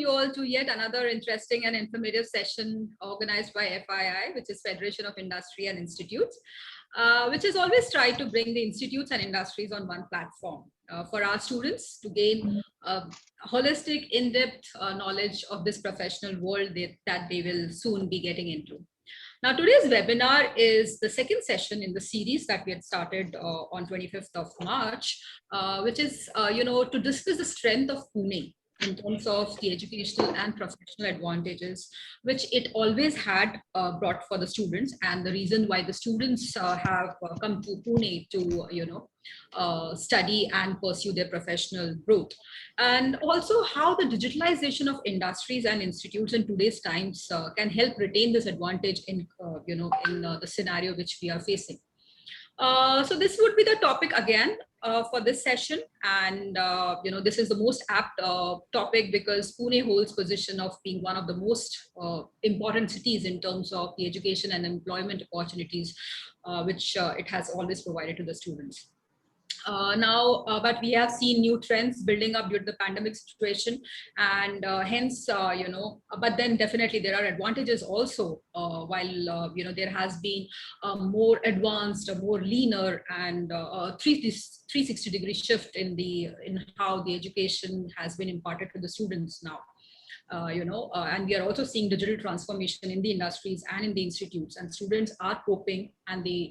you all to yet another interesting and informative session organized by FII, which is Federation of Industry and Institutes, which has always tried to bring the institutes and industries on one platform for our students to gain holistic, in-depth knowledge of this professional world that they will soon be getting into. Now, today's webinar is the second session in the series that we had started on 25th of March, which is, to discuss the strength of Pune in terms of the educational and professional advantages, which it always had brought for the students, and the reason why the students have come to Pune to, study and pursue their professional growth. And also how the digitalization of industries and institutes in today's times can help retain this advantage in, the scenario which we are facing. So this would be the topic again for this session, and this is the most apt topic because Pune holds position of being one of the most important cities in terms of the education and employment opportunities, which it has always provided to the students. But we have seen new trends building up due to the pandemic situation, and hence, but then definitely there are advantages also, while, there has been a more advanced, a more leaner and 360-degree shift in how the education has been imparted to the students now. And we are also seeing digital transformation in the industries and in the institutes, and students are coping, and the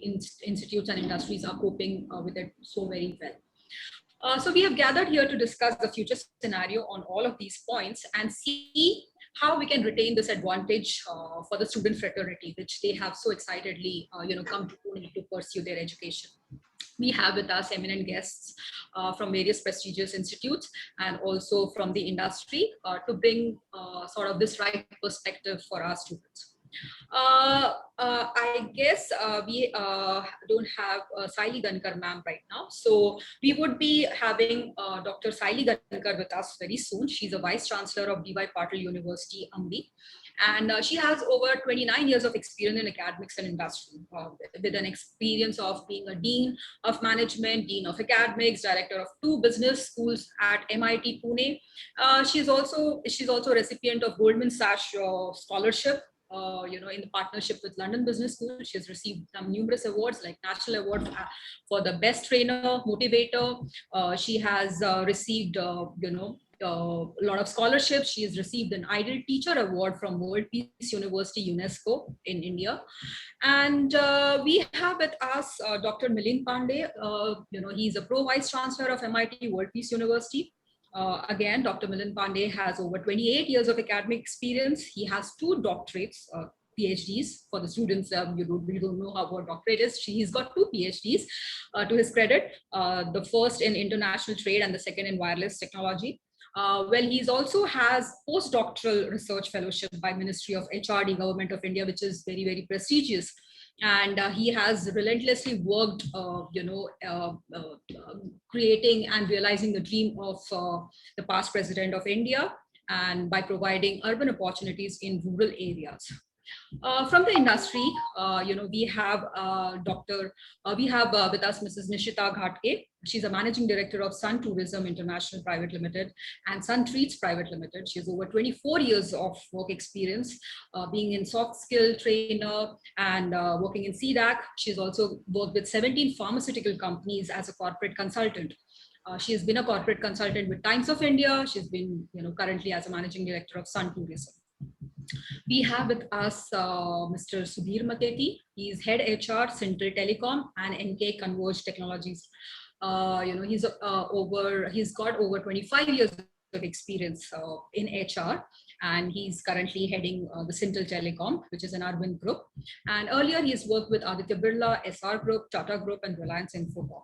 institutes and industries are coping with it so very well. So we have gathered here to discuss the future scenario on all of these points and see how we can retain this advantage for the student fraternity, which they have so excitedly, come to Pune to pursue their education. We have with us eminent guests from various prestigious institutes and also from the industry to bring sort of this right perspective for our students. I guess we don't have Saili Gankar ma'am right now. So we would be having Dr. Saili Gankar with us very soon. She's a Vice Chancellor of D.Y. Patil University, Ambi. And she has over 29 years of experience in academics and industry, with an experience of being a Dean of Management, Dean of Academics, Director of 2 business schools at MIT Pune. She's also a recipient of Goldman Sachs scholarship, in the partnership with London Business School. She has received numerous awards like National Award for the Best Trainer, Motivator. She has received, a lot of scholarships. She has received an Ideal Teacher Award from World Peace University, UNESCO in India. And we have with us Dr. Milind Pandey. He's a Pro Vice Chancellor of MIT World Peace University. Again, Dr. Milind Pandey has over 28 years of academic experience. He has 2 doctorates, PhDs for the students. We don't know how what doctorate is. He's got 2 PhDs to his credit. The first in international trade and the second in wireless technology. He's also has postdoctoral research fellowship by Ministry of HRD, Government of India, which is very, very prestigious. And he has relentlessly worked, creating and realizing the dream of the past president of India, and by providing urban opportunities in rural areas. From the industry, we have with us Mrs. Nishita Ghatke. She's a managing director of Sun Tourism International Private Limited and Sun Treats Private Limited. She has over 24 years of work experience, being in soft skill trainer and working in CDAC. She's also worked with 17 pharmaceutical companies as a corporate consultant. She has been a corporate consultant with Times of India. She's been, currently as a managing director of Sun Tourism. We have with us Mr. Sudhir Mateti. He is head HR, Central Telecom and NK Converge Technologies. He's got over 25 years of experience in HR, and he's currently heading the Central Telecom, which is an Arvind group. And earlier he's worked with Aditya Birla, SR Group, Tata Group, and Reliance Infocom.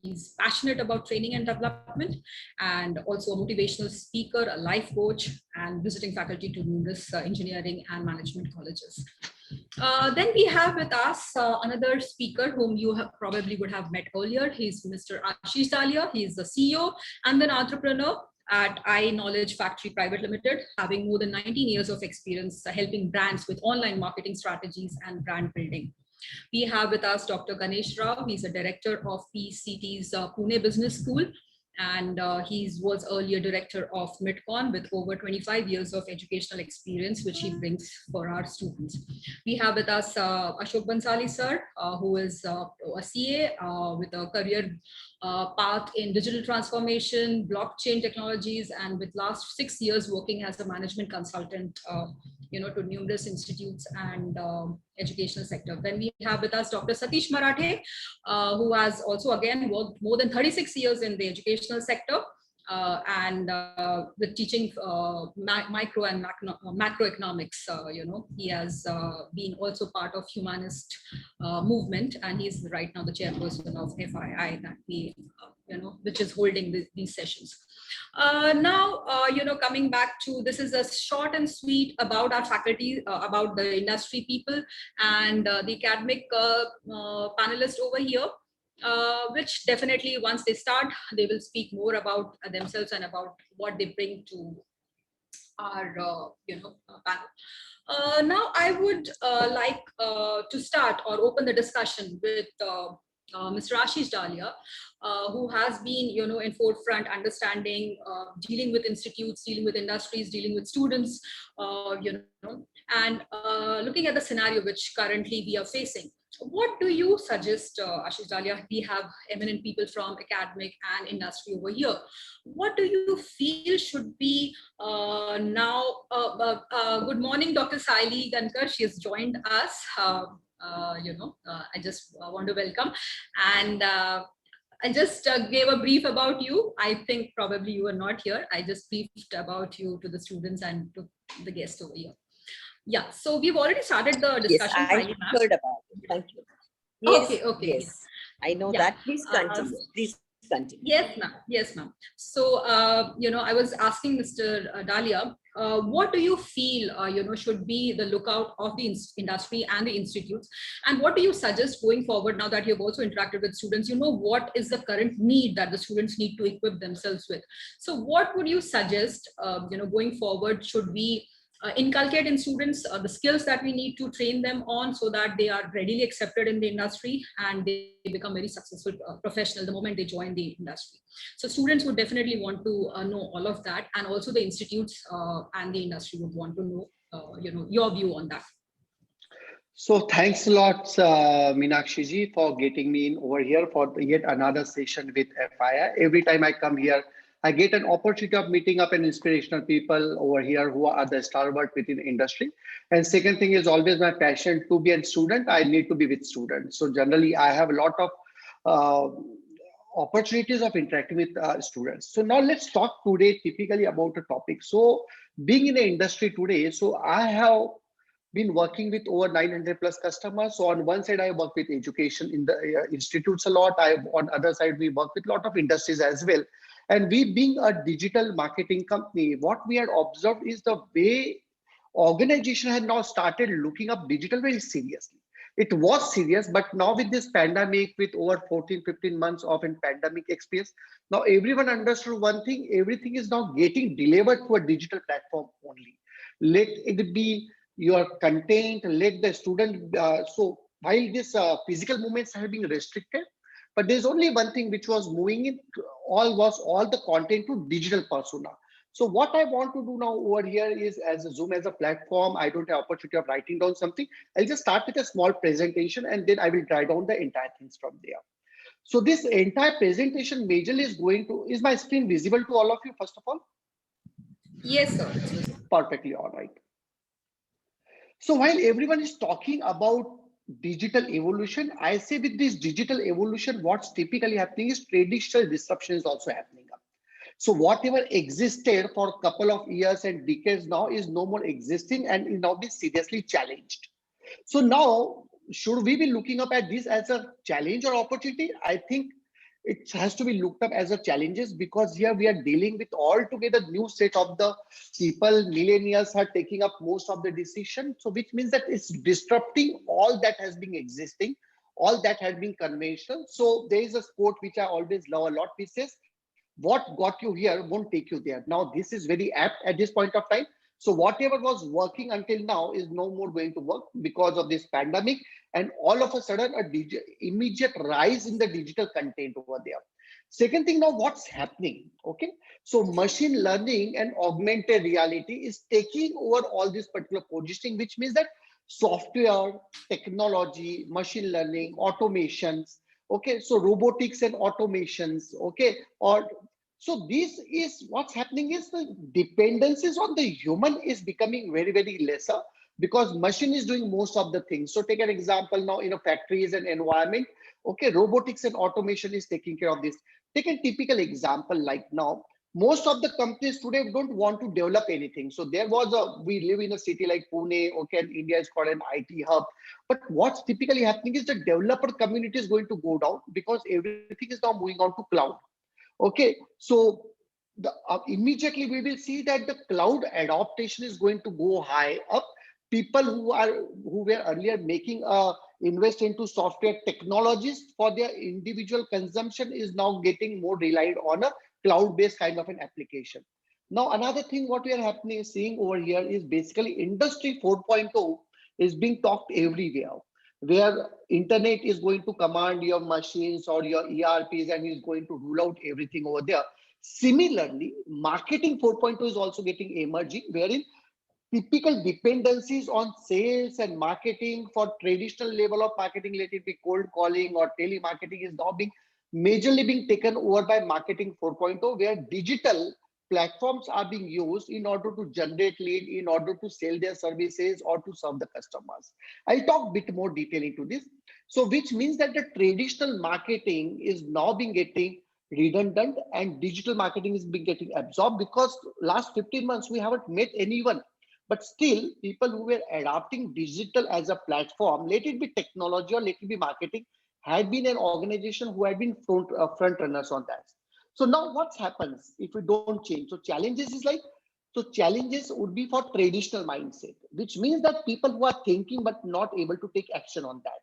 He's passionate about training and development, and also a motivational speaker, a life coach, and visiting faculty to numerous engineering and management colleges. Then we have with us another speaker whom you probably would have met earlier. He's Mr. Ashish Dalia. He's the CEO and an entrepreneur at iKnowledge Factory Private Limited, having more than 19 years of experience helping brands with online marketing strategies and brand building. We have with us Dr. Ganesh Rao. He's a director of PCT's Pune Business School. and he was earlier director of Midcon with over 25 years of educational experience, which he brings for our students. We have with us Ashok Bansali sir, who is a CA with a career path in digital transformation, blockchain technologies, and with last 6 years working as a management consultant, to numerous institutes and educational sector. Then we have with us Dr. Satish Marathe, who has also again worked more than 36 years in the educational sector, and with teaching micro and macroeconomics. He has been also part of humanist movement, and he's right now the chairperson of FII, that we which is holding these sessions. Now, coming back to, this is a short and sweet about our faculty, about the industry people, and the academic panelists over here, which definitely once they start, they will speak more about themselves and about what they bring to our panel. Now I would like to start or open the discussion with Mr. Ashish Dalia, who has been, in forefront, understanding, dealing with institutes, dealing with industries, dealing with students, and looking at the scenario which currently we are facing. What do you suggest, Ashish Dalia? We have eminent people from academic and industry over here. What do you feel should be now? Good morning, Dr. Saili Gankar. She has joined us. I just want to welcome. And I just gave a brief about you. I think probably you were not here. I just briefed about you to the students and to the guests over here. Yeah, so we've already started the discussion. Yes, I heard about it. Thank you. Yes, okay. Yes, I know that. Please continue. Please continue. Yes, ma'am. Yes, ma'am. So, I was asking Mr. Dalia, what do you feel, should be the lookout of the industry and the institutes? And what do you suggest going forward now that you've also interacted with students? What is the current need that the students need to equip themselves with? So what would you suggest, going forward, should we inculcate in students the skills that we need to train them on so that they are readily accepted in the industry and they become very successful professional the moment they join the industry? So students would definitely want to know all of that, and also the institutes and the industry would want to know, your view on that. So thanks a lot, Meenakshi ji, for getting me in over here for yet another session with FII. Every time I come here, I get an opportunity of meeting up an inspirational people over here who are the stalwart within the industry. And second thing is always my passion to be a student. I need to be with students. So generally, I have a lot of opportunities of interacting with students. So now let's talk today typically about a topic. So being in the industry today, so I have been working with over 900 plus customers. So on one side, I work with education in the institutes a lot. On other side, we work with a lot of industries as well. And we being a digital marketing company, what we had observed is the way organization had now started looking up digital very seriously. It was serious, but now with this pandemic, with over 14, 15 months of a pandemic experience, now everyone understood one thing, everything is now getting delivered to a digital platform only. Let it be your content, let the student, so while this physical movements have been restricted, but there's only one thing which was moving it all the content to digital persona. So what I want to do now over here is, as a Zoom as a platform, I don't have opportunity of writing down something. I'll just start with a small presentation and then I will write down the entire things from there. So this entire presentation majorly is going to, is my screen visible to all of you first of all? Yes, sir. Perfectly all right. So while everyone is talking about digital evolution, I say with this digital evolution, what's typically happening is traditional disruption is also happening up. So whatever existed for a couple of years and decades now is no more existing and is now being seriously challenged. So now, should we be looking up at this as a challenge or opportunity? I think it has to be looked up as a challenges, because here we are dealing with altogether new set of the people. Millennials are taking up most of the decision. So which means that it's disrupting all that has been existing, all that has been conventional. So there is a quote which I always love a lot, which says, what got you here won't take you there. Now, this is very apt at this point of time. So whatever was working until now is no more going to work because of this pandemic. And all of a sudden, immediate rise in the digital content over there. Second thing, now what's happening? Okay, so machine learning and augmented reality is taking over all this particular positioning, which means that software, technology, machine learning, automations, okay, so robotics and automations, okay, or so this is what's happening is the dependencies on the human is becoming very, very lesser because machine is doing most of the things. So take an example now in a factories and environment, okay, robotics and automation is taking care of this. Take a typical example like now, most of the companies today don't want to develop anything. So there was we live in a city like Pune, okay, and India is called an IT hub. But what's typically happening is the developer community is going to go down because everything is now moving on to cloud. Okay, so immediately we will see that the cloud adoption is going to go high up. People who were earlier making a invest into software technologies for their individual consumption is now getting more relied on a cloud-based kind of an application. Now, another thing what we are happening seeing over here is basically industry 4.0 is being talked everywhere, where internet is going to command your machines or your ERPs and is going to rule out everything over there. Similarly, marketing 4.0 is also getting emerging, wherein typical dependencies on sales and marketing for traditional level of marketing, let it be cold calling or telemarketing, is now being majorly being taken over by marketing 4.0, where digital platforms are being used in order to generate lead, in order to sell their services or to serve the customers. I'll talk a bit more detail into this. So which means that the traditional marketing is now being getting redundant and digital marketing is being getting absorbed, because last 15 months we haven't met anyone, but still people who were adopting digital as a platform, let it be technology or let it be marketing, had been an organization who had been front runners on that. So now what happens if we don't change? So challenges is like, so challenges would be for traditional mindset, which means that people who are thinking but not able to take action on that.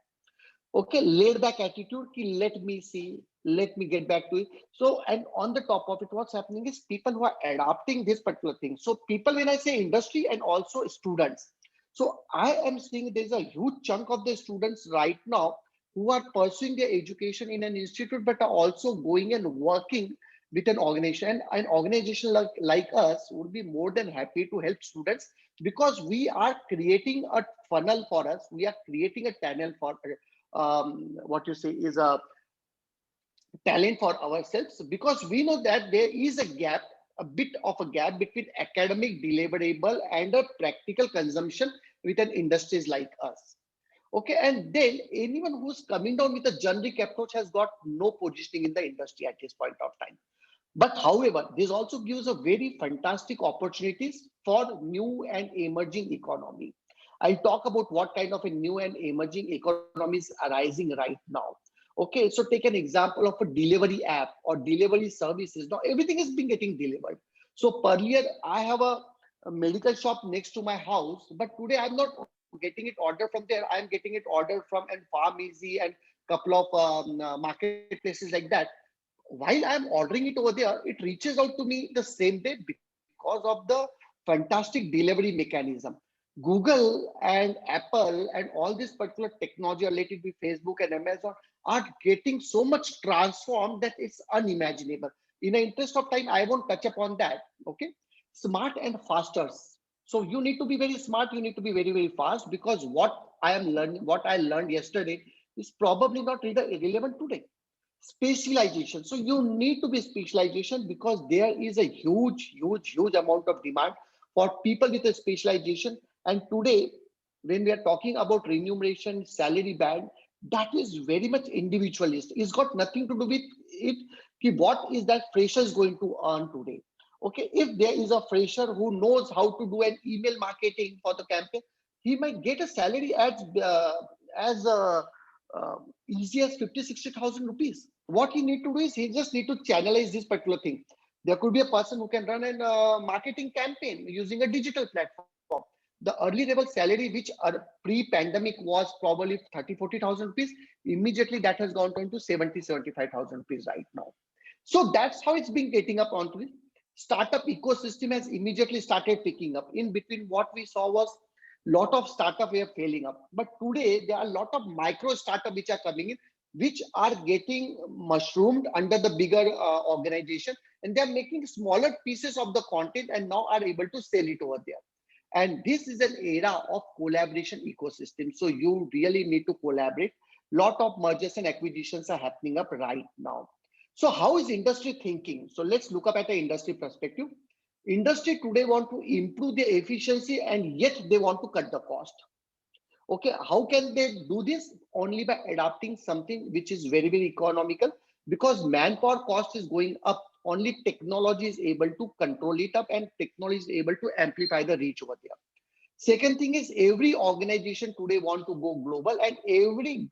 Okay, laid back attitude, ki let me see, let me get back to it. So, and on the top of it, what's happening is people who are adopting this particular thing. So people, when I say industry and also students, so I am seeing there's a huge chunk of the students right now who are pursuing their education in an institute, but are also going and working with an organization. An organization like us would be more than happy to help students, because we are creating a funnel for us. We are creating a channel for what you say is a talent for ourselves, because we know that there is a gap, a bit of a gap between academic deliverable and a practical consumption within industries like us. Okay, and then anyone who's coming down with a generic approach has got no positioning in the industry at this point of time. But however, this also gives a very fantastic opportunities for new and emerging economy. I'll talk about what kind of a new and emerging economies arising right now. Okay, so take an example of a delivery app or delivery services. Now everything is being getting delivered. So earlier I have a medical shop next to my house, but today I'm not getting it order from there. I'm getting it order from an Pharmacy and couple of marketplaces like that. While I'm ordering it over there, it reaches out to me the same day because of the fantastic delivery mechanism. Google and Apple and all this particular technology related with Facebook and Amazon are getting so much transformed that it's unimaginable. In the interest of time, I won't touch upon that. Okay, smart and faster. So you need to be very smart. You need to be very, very fast, because what I am learning, what I learned yesterday is probably not relevant today. Specialization. So you need to be specialization, because there is a huge amount of demand for people with a specialization. And today, when we are talking about remuneration, salary band, that is very much individualist. It's got nothing to do with it. What is that fresher is going to earn today? Okay, if there is a fresher who knows how to do an email marketing for the campaign, he might get a salary as easy as 50-60,000 rupees. What he need to do is he just need to channelize this particular thing. There could be a person who can run a marketing campaign using a digital platform. The early level salary, which pre-pandemic was probably 30-40,000 rupees, immediately that has gone down to 70-75,000 rupees right now. So that's how it's been getting up onto it. Startup ecosystem has immediately started picking up. In between, what we saw was lot of startup were failing up, but today there are a lot of micro startup which are coming in, which are getting mushroomed under the bigger organization, and they're making smaller pieces of the content and now are able to sell it over there. And this is an era of collaboration ecosystem. So you really need to collaborate. Lot of mergers and acquisitions are happening up right now. So how is industry thinking? So let's look up at the industry perspective. Industry today want to improve their efficiency and yet they want to cut the cost. Okay, how can they do this? Only by adopting something which is very, very economical, because manpower cost is going up. Only technology is able to control it up, and technology is able to amplify the reach over there. Second thing is, every organization today want to go global, and every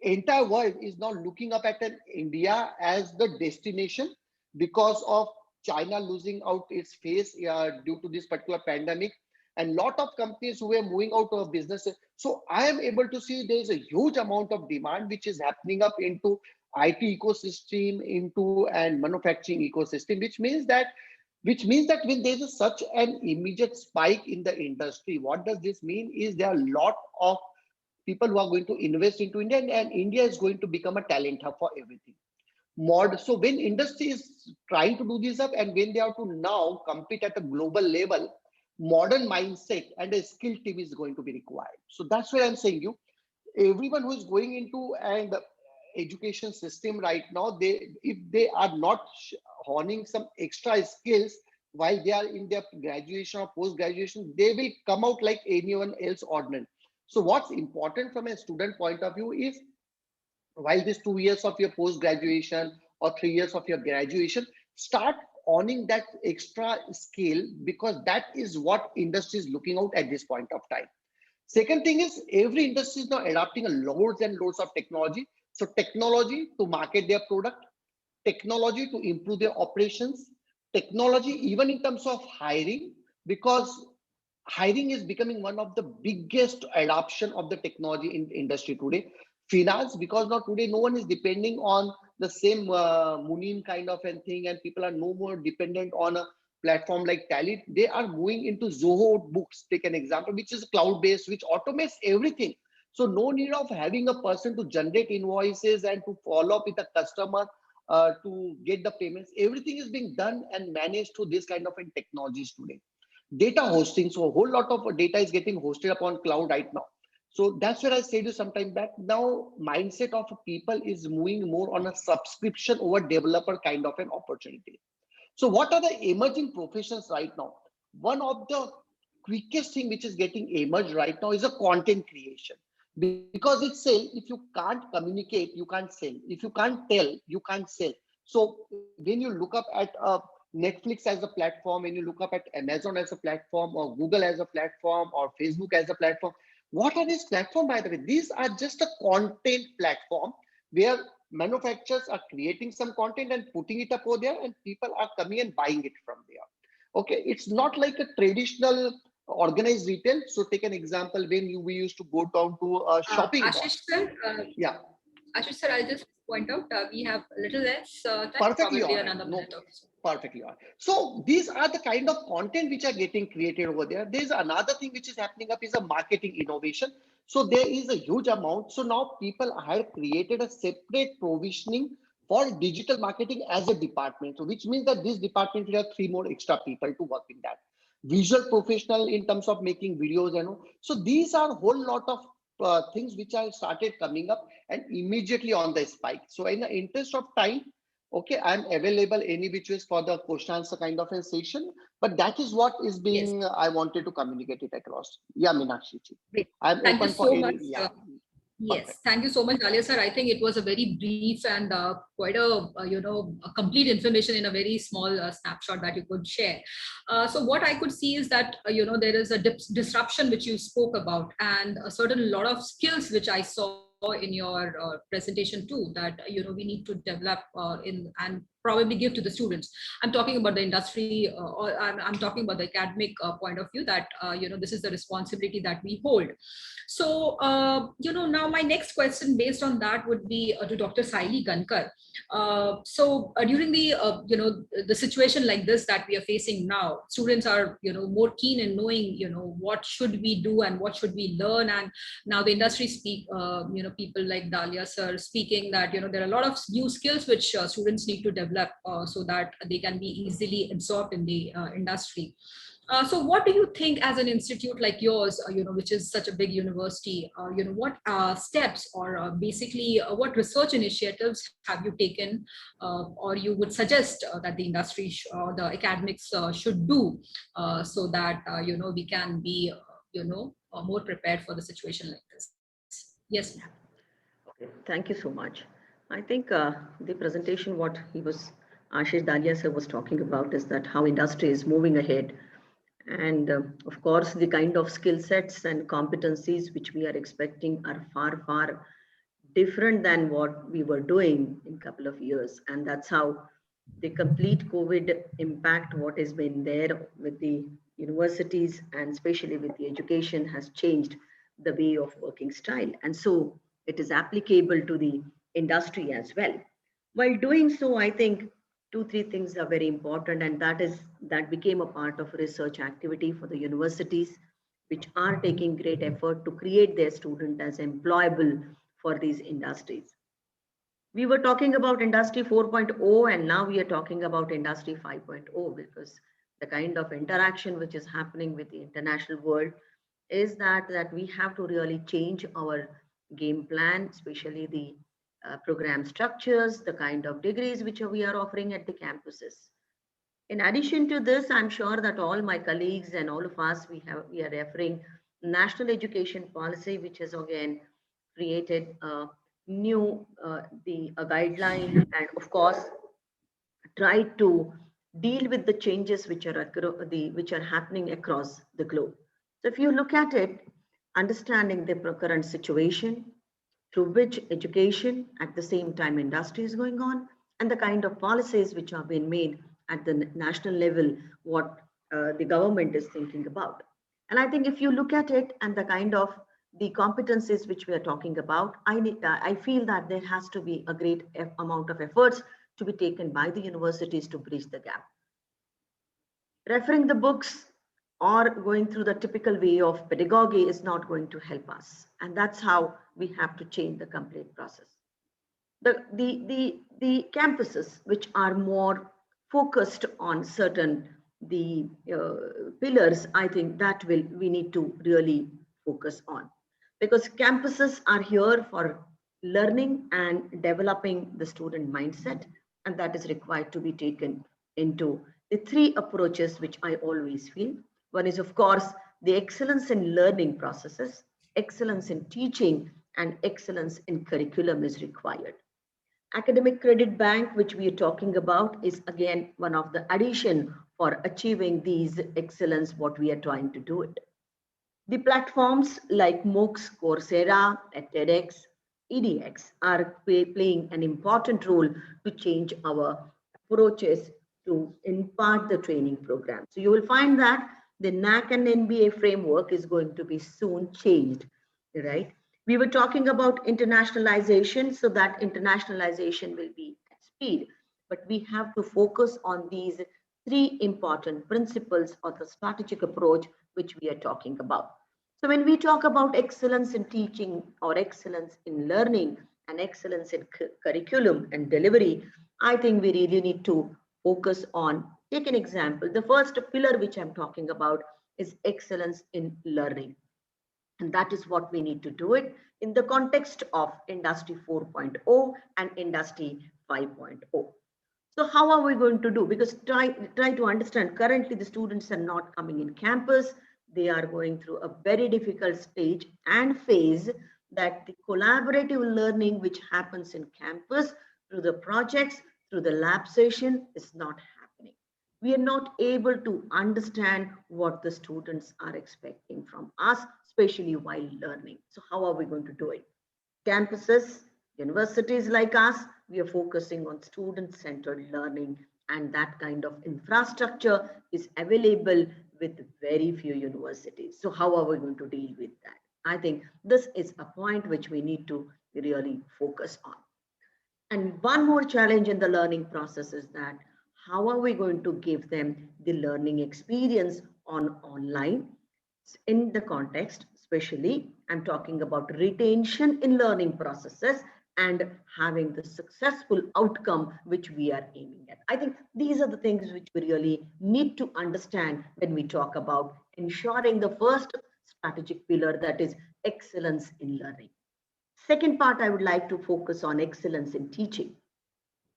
entire world is now looking up at an India as the destination because of China losing out its face due to this particular pandemic, and lot of companies who are moving out of business. So I am able to see there is a huge amount of demand which is happening up into IT ecosystem, into and manufacturing ecosystem, which means that when there is such an immediate spike in the industry, what does this mean is there are a lot of people who are going to invest into India, and India is going to become a talent hub for everything. So when industry is trying to do this up, and when they have to now compete at a global level, modern mindset and a skilled team is going to be required. So that's where I'm saying you, everyone who is going into an education system right now, if they are not honing some extra skills while they are in their graduation or post graduation, they will come out like anyone else ordinary. So what's important from a student point of view is, while this 2 years of your post graduation or 3 years of your graduation, start owning that extra skill, because that is what industry is looking out at this point of time. Second thing is, every industry is now adopting a loads and loads of technology. So technology to market their product, technology to improve their operations, technology even in terms of hiring, because hiring is becoming one of the biggest adoption of the technology in industry today. Finance, because now today no one is depending on the same Munim kind of a thing, and people are no more dependent on a platform like Tally. They are moving into Zoho Books, take an example, which is cloud based, which automates everything. So no need of having a person to generate invoices and to follow up with a customer to get the payments. Everything is being done and managed through this kind of technologies today. Data hosting, so a whole lot of data is getting hosted upon cloud right now. So that's where I said you some time back. Now mindset of people is moving more on a subscription over developer kind of an opportunity. So what are the emerging professions right now? One of the quickest thing which is getting emerged right now is a content creation, because it's sell. If you can't communicate, you can't sell. If you can't tell, you can't sell. So when you look up at Netflix as a platform, when you look up at Amazon as a platform, or Google as a platform, or Facebook as a platform, what are these platforms, by the way? These are just a content platform where manufacturers are creating some content and putting it up over there, and people are coming and buying it from there. Okay, it's not like a traditional organized retail. So take an example, when we used to go down to a shopping mall. Ashish sir, Yeah. Ashish sir, I'll just point out we have a little less time, Perfectly probably all right. another minute or so. Perfectly all right. So these are the kind of content which are getting created over there. There's another thing which is happening up is a marketing innovation. So there is a huge amount. So now people have created a separate provisioning for digital marketing as a department. So which means that this department will have 3 more extra people to work in that. Visual professional in terms of making videos, So these are a whole lot of things which are started coming up and immediately on the spike. So in the interest of time, okay, I'm available any which ways for the question answer kind of a session, but that is what is being, yes, I wanted to communicate it across. Yeah, Meenakshi ji. Great. I'm Thank open you for so any, much. yeah. Yes, Perfect. thank you so much, Dalia sir. I think it was a very brief and quite a a complete information in a very small snapshot that you could share. So what I could see is that there is a disruption which you spoke about, and a certain lot of skills which I saw in your presentation too, that we need to develop in, and probably give to the students. I'm talking about the industry, or I'm talking about the academic point of view, that this is the responsibility that we hold. So now my next question based on that would be to Dr. Saili Gankar. During the situation like this that we are facing now, students are more keen in knowing what should we do and what should we learn. And now the industry speak people like Dalia sir speaking that there are a lot of new skills which students need to develop so that they can be easily absorbed in the industry. So what do you think as an institute like yours, which is such a big university, what steps or basically what research initiatives have you taken or you would suggest that the industry or the academics should do so that, we can be, more prepared for the situation like this? Yes, ma'am. Okay, thank you so much. I think the presentation, what Ashish Dalia sir was talking about is that how industry is moving ahead. And of course, the kind of skill sets and competencies which we are expecting are far, far different than what we were doing in a couple of years. And that's how the complete COVID impact, what has been there with the universities and especially with the education, has changed the way of working style. And so it is applicable to the industry as well. While doing so, I think two, three things are very important, and that became a part of research activity for the universities, which are taking great effort to create their student as employable for these industries. We were talking about industry 4.0 and now we are talking about industry 5.0 because the kind of interaction which is happening with the international world is that we have to really change our game plan, especially the program structures, the kind of degrees which we are offering at the campuses. In addition to this, I'm sure that all my colleagues and all of us, we are referring national education policy, which has again created a new a guideline, and of course try to deal with the changes which are happening across the globe. So if you look at it, understanding the current situation through which education at the same time industry is going on, and the kind of policies which are being made at the national level, what the government is thinking about. And I think if you look at it and the kind of the competencies which we are talking about, I feel that there has to be a great amount of efforts to be taken by the universities to bridge the gap. Referring the books or going through the typical way of pedagogy is not going to help us. And that's how we have to change the complete process. The campuses which are more focused on certain pillars, I think that we need to really focus on, because campuses are here for learning and developing the student mindset, and that is required to be taken into the three approaches which I always feel. One is, of course, the excellence in learning processes, excellence in teaching, and excellence in curriculum is required. Academic credit bank, which we are talking about, is again one of the addition for achieving these excellence, what we are trying to do it. The platforms like MOOCs, Coursera, TEDx, EDX are playing an important role to change our approaches to impart the training program. So you will find that the NAC and NBA framework is going to be soon changed, right? We were talking about internationalization, so that internationalization will be at speed, but we have to focus on these three important principles of the strategic approach which we are talking about. So when we talk about excellence in teaching or excellence in learning and excellence in curriculum and delivery, I think we really need to focus on, take an example. The first pillar which I'm talking about is excellence in learning. And that is what we need to do it in the context of Industry 4.0 and Industry 5.0. So how are we going to do? Because try to understand, currently the students are not coming in campus. They are going through a very difficult stage and phase, that the collaborative learning which happens in campus through the projects, through the lab session is not happening. We are not able to understand what the students are expecting from us, especially while learning. So how are we going to do it? Campuses, Universities like us, we are focusing on student-centered learning, and that kind of infrastructure is available with very few universities. So how are we going to deal with that? I think this is a point which we need to really focus on. And one more challenge in the learning process is that how are we going to give them the learning experience on online in the context, especially I'm talking about retention in learning processes and having the successful outcome which we are aiming at. I think these are the things which we really need to understand when we talk about ensuring the first strategic pillar, that is excellence in learning. Second part, I would like to focus on excellence in teaching,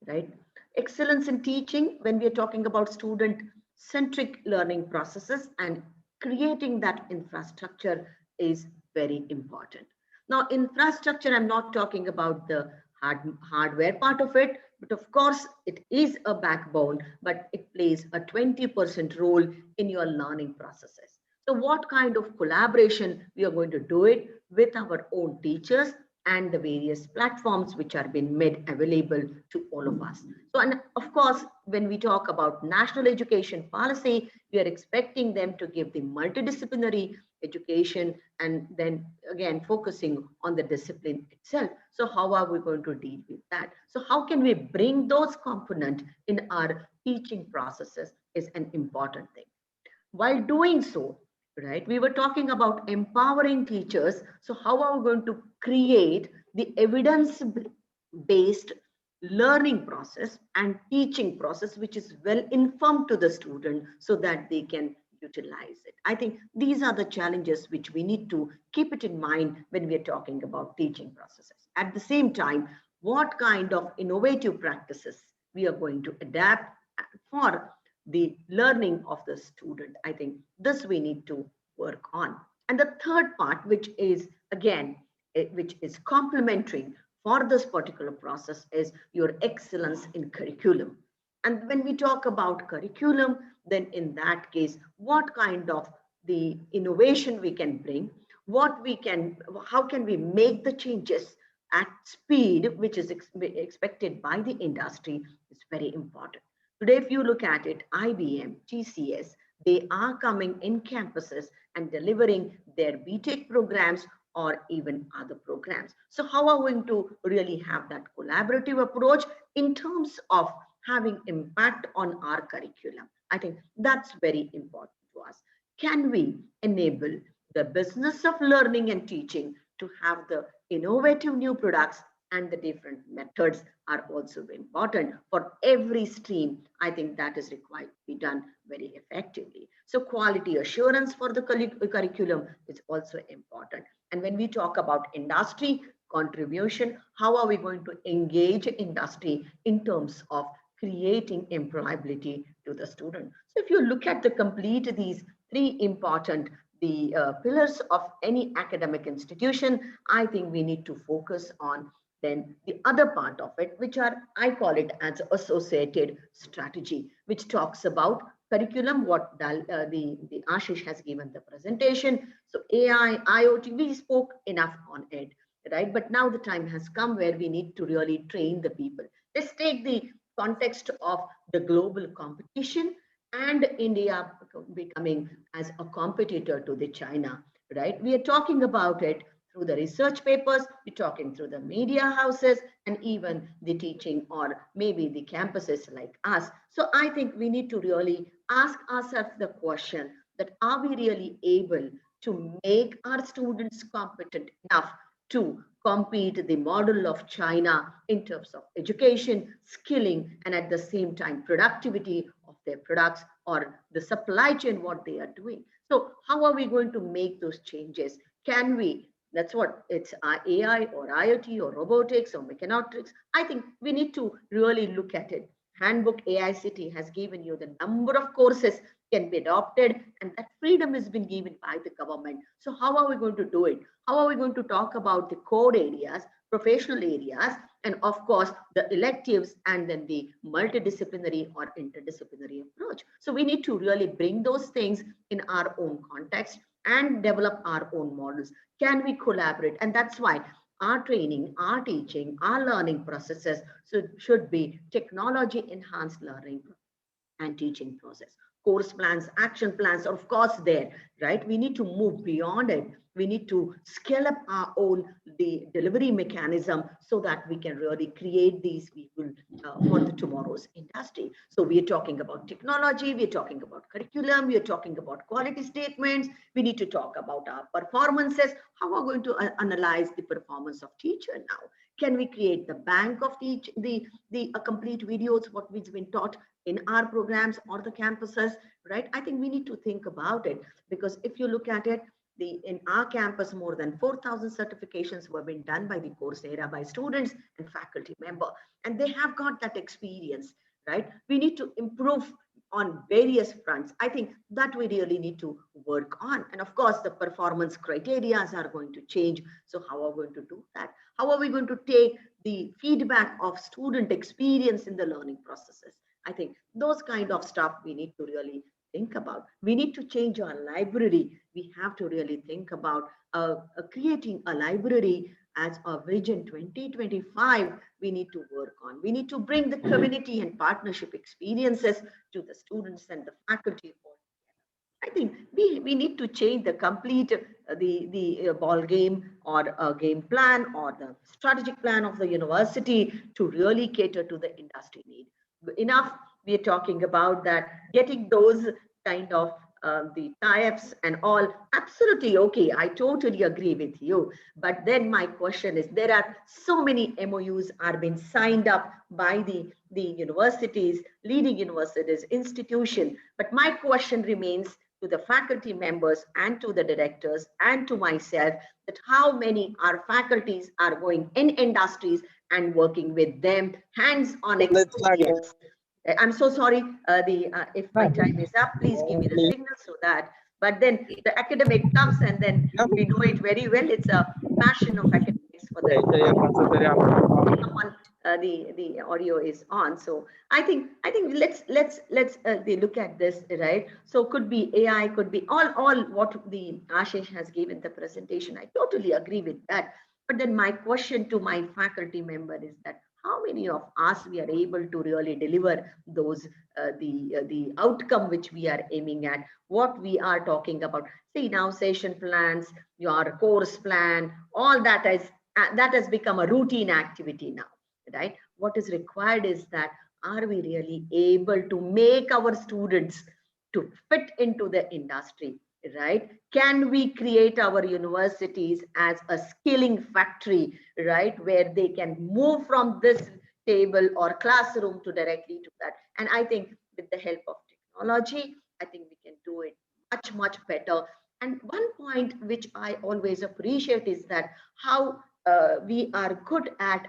right? Excellence in teaching, when we are talking about student centric learning processes and creating that infrastructure is very important. Now, infrastructure, I'm not talking about the hardware part of it, but of course, it is a backbone, but it plays a 20% role in your learning processes. So what kind of collaboration we are going to do it with our own teachers and the various platforms which are being made available to all of us. So, and of course, when we talk about national education policy, we are expecting them to give the multidisciplinary education and then again focusing on the discipline itself. So how are we going to deal with that? So how can we bring those components in our teaching processes is an important thing. While doing so, right, we were talking about empowering teachers. So how are we going to create the evidence based learning process and teaching process which is well informed to the student so that they can utilize it? I think these are the challenges which we need to keep it in mind when we are talking about teaching processes. At the same time, what kind of innovative practices we are going to adapt for the learning of the student? I think this we need to work on. And the third part, which is again, which is complementary for this particular process, is your excellence in curriculum. And when we talk about curriculum, then in that case, what kind of the innovation we can bring, what we can, how can we make the changes at speed, which is expected by the industry, is very important. Today, if you look at it, IBM, TCS, they are coming in campuses and delivering their BTech programs or even other programs. So how are we going to really have that collaborative approach in terms of having impact on our curriculum? I think that's very important to us. Can we enable the business of learning and teaching to have the innovative new products, and the different methods are also important for every stream? I think that is required to be done very effectively. So quality assurance for the curriculum is also important. And when we talk about industry contribution, how are we going to engage industry in terms of creating employability to the student? So if you look at the complete these three important the pillars of any academic institution, I think we need to focus on then the other part of it, which are, I call it as associated strategy, which talks about curriculum, what the Ashish has given the presentation. So AI, IoT, we spoke enough on it, right? But now the time has come where we need to really train the people. Let's take the context of the global competition and India becoming as a competitor to the China, right? We are talking about it through the research papers, we're talking through the media houses, and even the teaching or maybe the campuses like us. So I think we need to really ask ourselves the question that are we really able to make our students competent enough to compete the model of China in terms of education, skilling, and at the same time productivity of their products or the supply chain, what they are doing. So how are we going to make those changes? Can we, that's what it's AI or IoT or robotics or mechanotics. I think we need to really look at it. Handbook AICT has given you the number of courses can be adopted, and that freedom has been given by the government. So how are we going to do it? How are we going to talk about the core areas, professional areas, and of course the electives, and then the multidisciplinary or interdisciplinary approach? So we need to really bring those things in our own context and develop our own models. Can we collaborate? And that's why our training, our teaching, our learning processes should be technology enhanced learning and teaching process. Course plans, action plans are of course there, right? We need to move beyond it. We need to scale up our own the delivery mechanism so that we can really create these people for the tomorrow's industry. So we are talking about technology, we are talking about curriculum, we are talking about quality statements. We need to talk about our performances. How are we going to analyze the performance of teacher now? Can we create the bank of the complete videos what we've been taught in our programs or the campuses, right? I think we need to think about it, because if you look at it, in our campus, more than 4,000 certifications were being done by the Coursera by students and faculty member, and they have got that experience, right? We need to improve on various fronts. I think that we really need to work on. And of course, the performance criteria are going to change. So how are we going to do that? How are we going to take the feedback of student experience in the learning processes? I think those kind of stuff we need to really think about. We need to change our library. We have to really think about creating a library as a vision 2025 we need to work on. We need to bring the community and partnership experiences to the students and the faculty. I think we need to change the complete the ball game or a game plan or the strategic plan of the university to really cater to the industry need. Enough, we are talking about that, getting those kind of the tie-ups and all, absolutely okay. I totally agree with you. But then my question is, there are so many MOUs are being signed up by the universities, leading universities, institution. But my question remains to the faculty members and to the directors and to myself, that how many our faculties are going in industries and working with them, hands-on experience. I'm so sorry, if my time is up, please give me the signal so that, but then the academic comes and then we know it very well. It's a passion of academics for the someone, the audio is on. So I think let's look at this, right? So could be AI, could be all what the Ashish has given the presentation. I totally agree with that. But then my question to my faculty member is that how many of us we are able to really deliver those the outcome which we are aiming at, what we are talking about. See, now session plans, your course plan, all that has become a routine activity now, right? What is required is that are we really able to make our students to fit into the industry, right? Can we create our universities as a skilling factory, right, where they can move from this table or classroom to directly to that? And I think with the help of technology, I think we can do it much better. And one point which I always appreciate is that how we are good at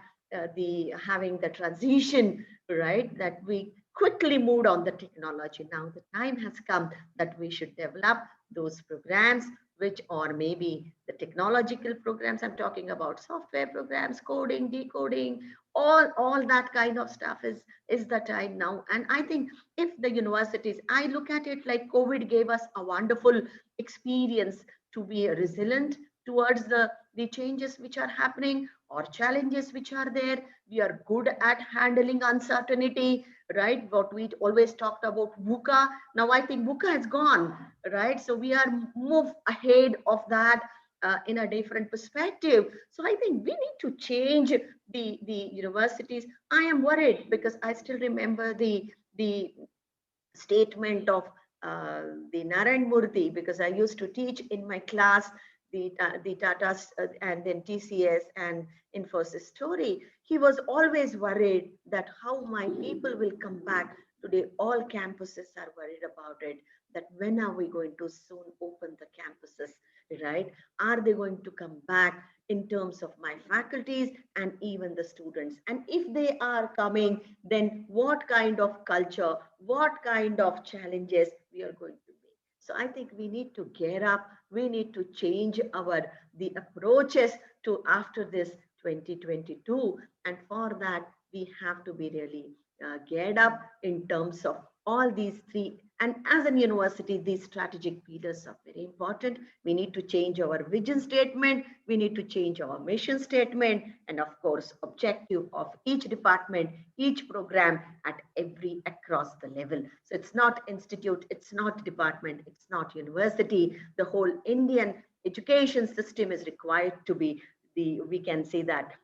the having the transition, right, that we quickly moved on the technology. Now the time has come that we should develop those programs which are maybe the technological programs. I'm talking about software programs, coding, decoding, all that kind of stuff is the time now. And I think if the universities, I look at it like COVID gave us a wonderful experience to be resilient towards the changes which are happening or challenges which are there. We are good at handling uncertainty, right? What we always talked about VUCA. Now I think VUCA has gone, right? So we are move ahead of that in a different perspective. So I think we need to change the universities. I am worried because I still remember the statement of the Narayan Murthy, because I used to teach in my class the Tatas and then TCS and Infosys story. He was always worried that how my people will come back. Today, all campuses are worried about it, that when are we going to soon open the campuses, right? Are they going to come back in terms of my faculties and even the students? And if they are coming, then what kind of culture, what kind of challenges we are going to make? So I think we need to gear up. We need to change the approaches to after this 2022. And for that, we have to be really geared up in terms of all these three And as a university, these strategic pillars are very important. We need to change our vision statement. We need to change our mission statement. And of course, objective of each department, each program at across the level. So it's not institute, it's not department, it's not university. The whole Indian education system is required to be we can say that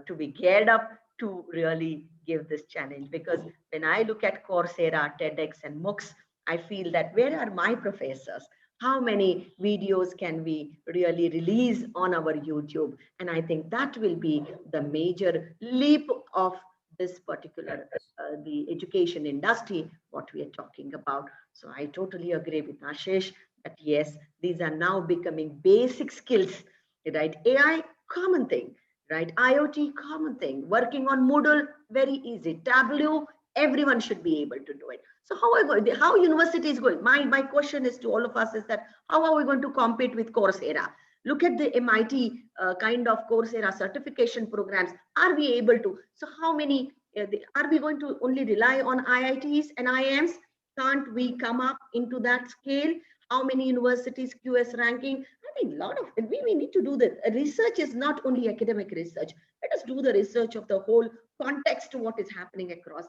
to be geared up to really give this challenge. Because when I look at Coursera, TEDx, and MOOCs, I feel that where are my professors? How many videos can we really release on our YouTube? And I think that will be the major leap of this particular the education industry, what we are talking about. So I totally agree with Ashish that yes, these are now becoming basic skills, right? AI, common thing, right? IoT, common thing. Working on Moodle, very easy. Tableau, everyone should be able to do it. So how university is going? My question is to all of us is that how are we going to compete with Coursera? Look at the MIT kind of Coursera certification programs. Are we able to? So how many, are we going to only rely on IITs and IIMs? Can't we come up into that scale? How many universities QS ranking? I think a lot of, we need to do the research is not only academic research. Let us do the research of the whole context to what is happening across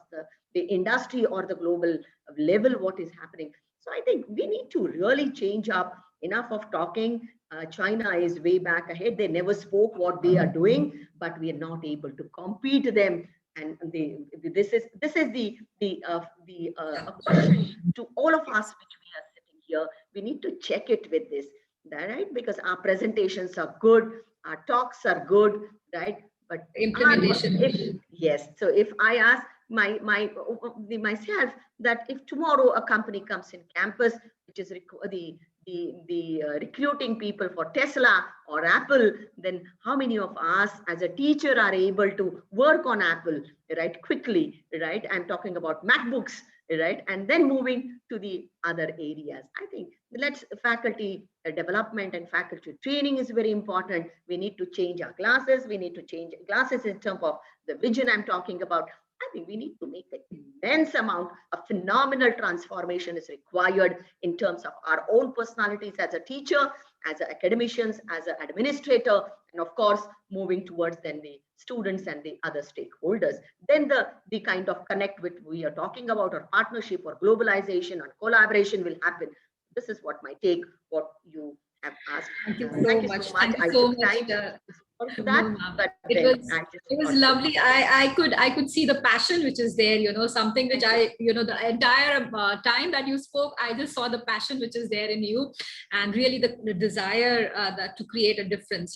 the industry or the global level, what is happening. So I think we need to really change up. Enough of talking. China is way back ahead. They never spoke what they are doing, but we are not able to compete them. And this is the question to all of us which we are sitting here. We need to check it with this, right? Because our presentations are good, our talks are good, right? But implementation. Yes. So if I ask myself that if tomorrow a company comes in campus, which is recruiting people for Tesla or Apple, then how many of us as a teacher are able to work on Apple, right, quickly, right? I'm talking about MacBooks, right? And then moving to the other areas. I think faculty development and faculty training is very important. We need to change our classes. We need to change classes in terms of the vision I'm talking about. I think we need to make an immense amount of phenomenal transformation is required in terms of our own personalities as a teacher, as academicians, as an administrator, and of course, moving towards then the students and the other stakeholders. Then the kind of connect with we are talking about, or partnership or globalization or collaboration will happen. This is what my take, what you have asked. Thank you so much. Thank you so much. It was lovely. I could see the passion which is there, something which the entire time that you spoke, I just saw the passion which is there in you, and really the desire that to create a difference,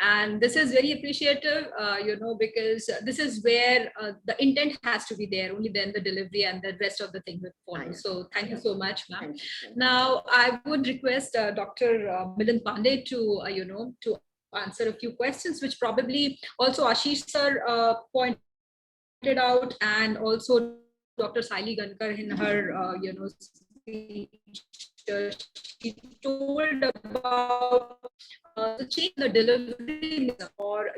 and this is very appreciative, because this is where the intent has to be there. Only then the delivery and the rest of the thing will follow. So thank you so much, ma'am. Now I would request Dr. Milind Pandey to answer a few questions, which probably also Ashish sir pointed out, and also Dr. Saili Gankar in her speech. She told about the change in the delivery, or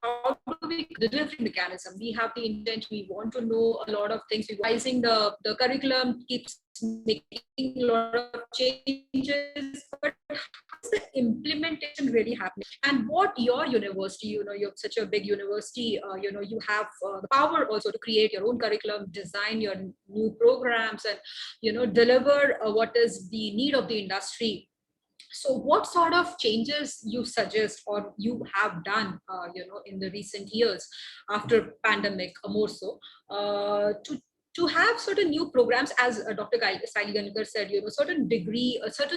how do we delivery mechanism. We have the intent, we want to know a lot of things. Revising the curriculum keeps making a lot of changes, but how's the implementation really happening? And what your university, you're such a big university, you have the power also to create your own curriculum, design your new programs, and deliver what is the need of the industry. So what sort of changes you suggest or you have done, in the recent years after pandemic, more so, to have certain new programs, as Dr. Saili Gankar said, a certain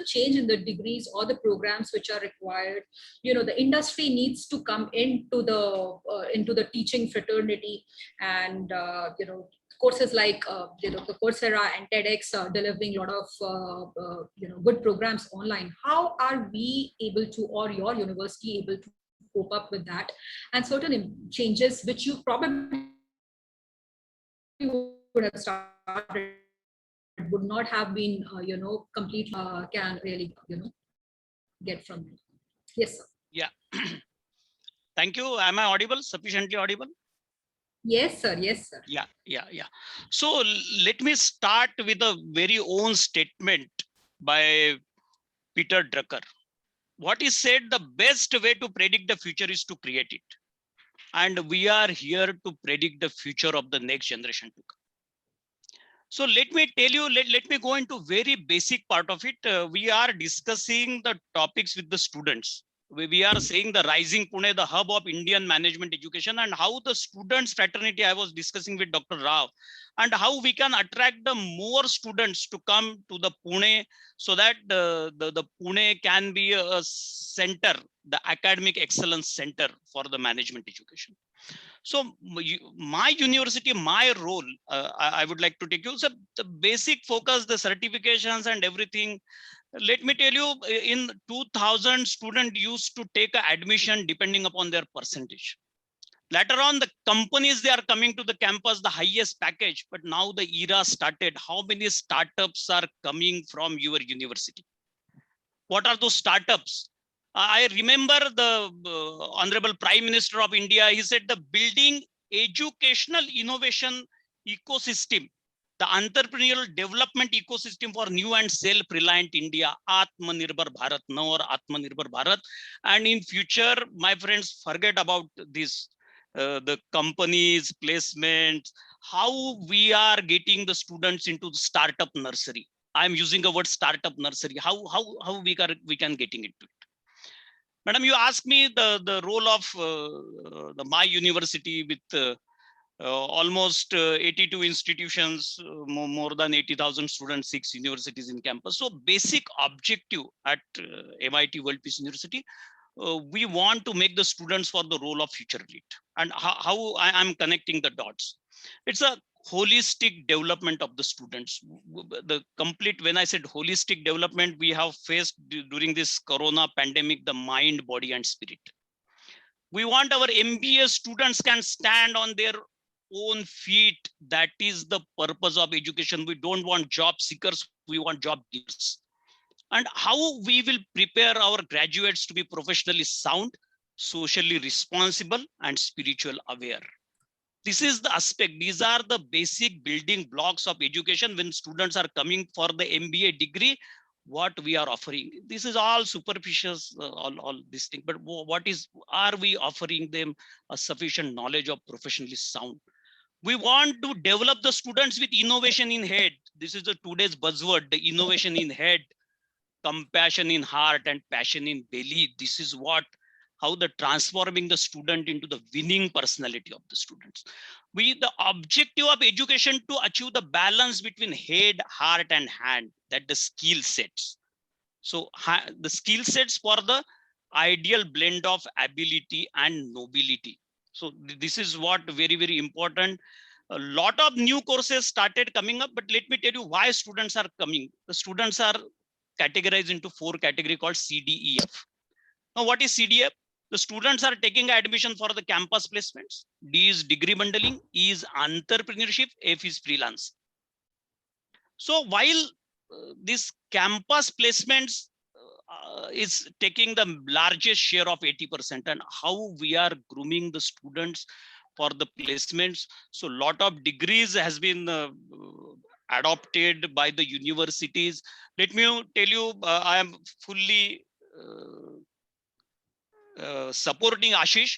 change in the degrees or the programs which are required. The industry needs to come into the teaching fraternity, and courses like the Coursera and TEDx delivering a lot of good programs online. How are we able to, or your university able to cope up with that, and certain changes which you probably would have started would not have been completely can really get from it. Yes, sir. Yeah. Thank you. Am I audible? Sufficiently audible? Yes, sir. Yes, sir. Yeah. So let me start with a very own statement by Peter Drucker. What he said, the best way to predict the future is to create it. And we are here to predict the future of the next generation to come. So let me tell you, let me go into very basic part of it. We are discussing the topics with the students. We are saying the Rising Pune, the hub of Indian management education, and how the students fraternity I was discussing with Dr. Rao, and how we can attract the more students to come to the Pune, so that the Pune can be a center, the academic excellence center for the management education. So my university, my role, I would like to take you. So the basic focus, the certifications and everything. Let me tell you, in 2000, students used to take admission depending upon their percentage. Later on, the companies, they are coming to the campus, the highest package. But now the era started. How many startups are coming from your university? What are those startups? I remember the Honorable Prime Minister of India, he said the building educational innovation ecosystem, the entrepreneurial development ecosystem for new and self-reliant India, Atmanirbhar Bharat, now or Atmanirbhar Bharat. And in future, my friends, forget about this, the companies, placements, how we are getting the students into the startup nursery. I'm using a word startup nursery. How we can getting into it. Madam, you asked me the role of my university with almost 82 institutions, more than 80,000 students, 6 universities in campus. So basic objective at MIT World Peace University, we want to make the students for the role of future lead. And how I'm connecting the dots. It's a holistic development of the students. The complete, when I said holistic development, we have faced during this corona pandemic, the mind, body and spirit. We want our MBA students can stand on their own feet. That is the purpose of education. We don't want job seekers, we want job givers. And how we will prepare our graduates to be professionally sound, socially responsible and spiritual aware. This is the aspect. These are the basic building blocks of education. When students are coming for the MBA degree, what we are offering, this is all superficial, all this thing, but what is, are we offering them a sufficient knowledge of professionally sound? We want to develop the students with innovation in head. This is the today's buzzword, the innovation in head, compassion in heart and passion in belly. This is what, how the transforming the student into the winning personality of the students. The objective of education to achieve the balance between head, heart and hand, that the skill sets. So the skill sets for the ideal blend of ability and nobility. So this is what very important. A lot of new courses started coming up, but let me tell you why students are coming. The students are categorized into 4 categories called CDEF. Now, what is CDF? The students are taking admission for the campus placements. D is degree bundling, E is entrepreneurship, F is freelance. So while this campus placements is taking the largest share of 80%, and how we are grooming the students for the placements. So a lot of degrees has been adopted by the universities. Let me tell you, I am fully supporting Ashish.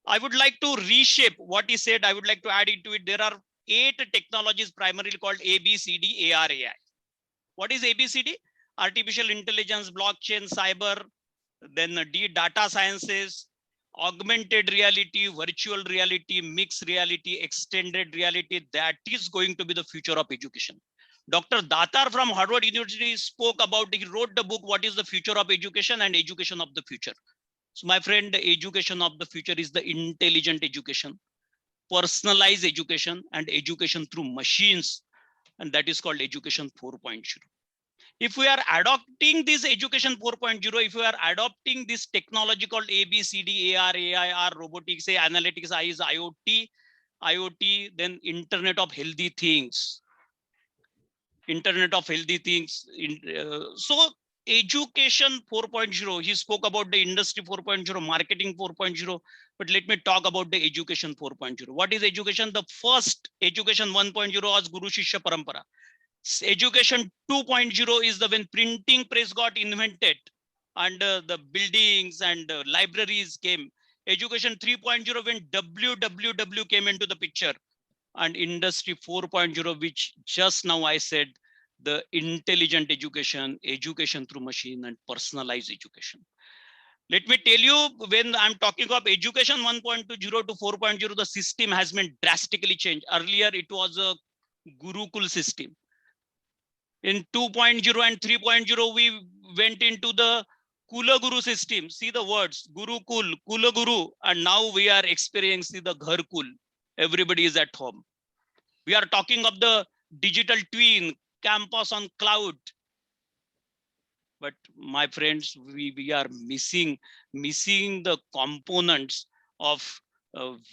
I would like to reshape what he said. I would like to add into it. There are 8 technologies primarily called ABCD, AR, AI. What is ABCD? Artificial intelligence, blockchain, cyber, then D, data sciences, augmented reality, virtual reality, mixed reality, extended reality. That is going to be the future of education. Dr. Datar from Harvard University spoke about, he wrote the book, What is the Future of Education and Education of the Future. So my friend, the education of the future is the intelligent education, personalized education and education through machines. And that is called education 4.0. If we are adopting this education 4.0, if we are adopting this technology called ABCD, AR, AI, R, robotics, analytics, I is IoT, then Internet of Healthy Things. So education 4.0. He spoke about the industry 4.0, marketing 4.0, but let me talk about the education 4.0. What is education? The first education 1.0 was Guru Shishya Parampara. Education 2.0 is the when printing press got invented and the buildings and libraries came. Education 3.0 when WWW came into the picture, and industry 4.0, which just now I said, the intelligent education, education through machine, and personalized education. Let me tell you, when I'm talking of education 1.20 to 4.0, the system has been drastically changed. Earlier, it was a Gurukul system. In 2.0 and 3.0, we went into the Kula Guru system. See the words, Gurukul, Kula Guru, and now we are experiencing the Gharkul. Everybody is at home. We are talking of the digital twin, campus on cloud. But my friends, we are missing the components of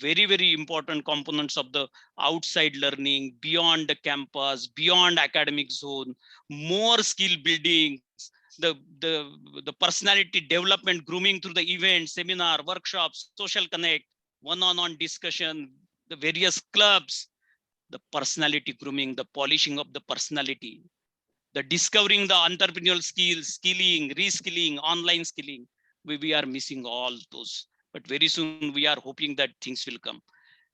very, very important components of the outside learning, beyond the campus, beyond academic zone, more skill building, the personality development, grooming through the events, seminar, workshops, social connect, one-on-one discussion, the various clubs, the personality grooming, the polishing of the personality, the discovering the entrepreneurial skills, skilling, reskilling, online skilling. We are missing all those. But very soon we are hoping that things will come.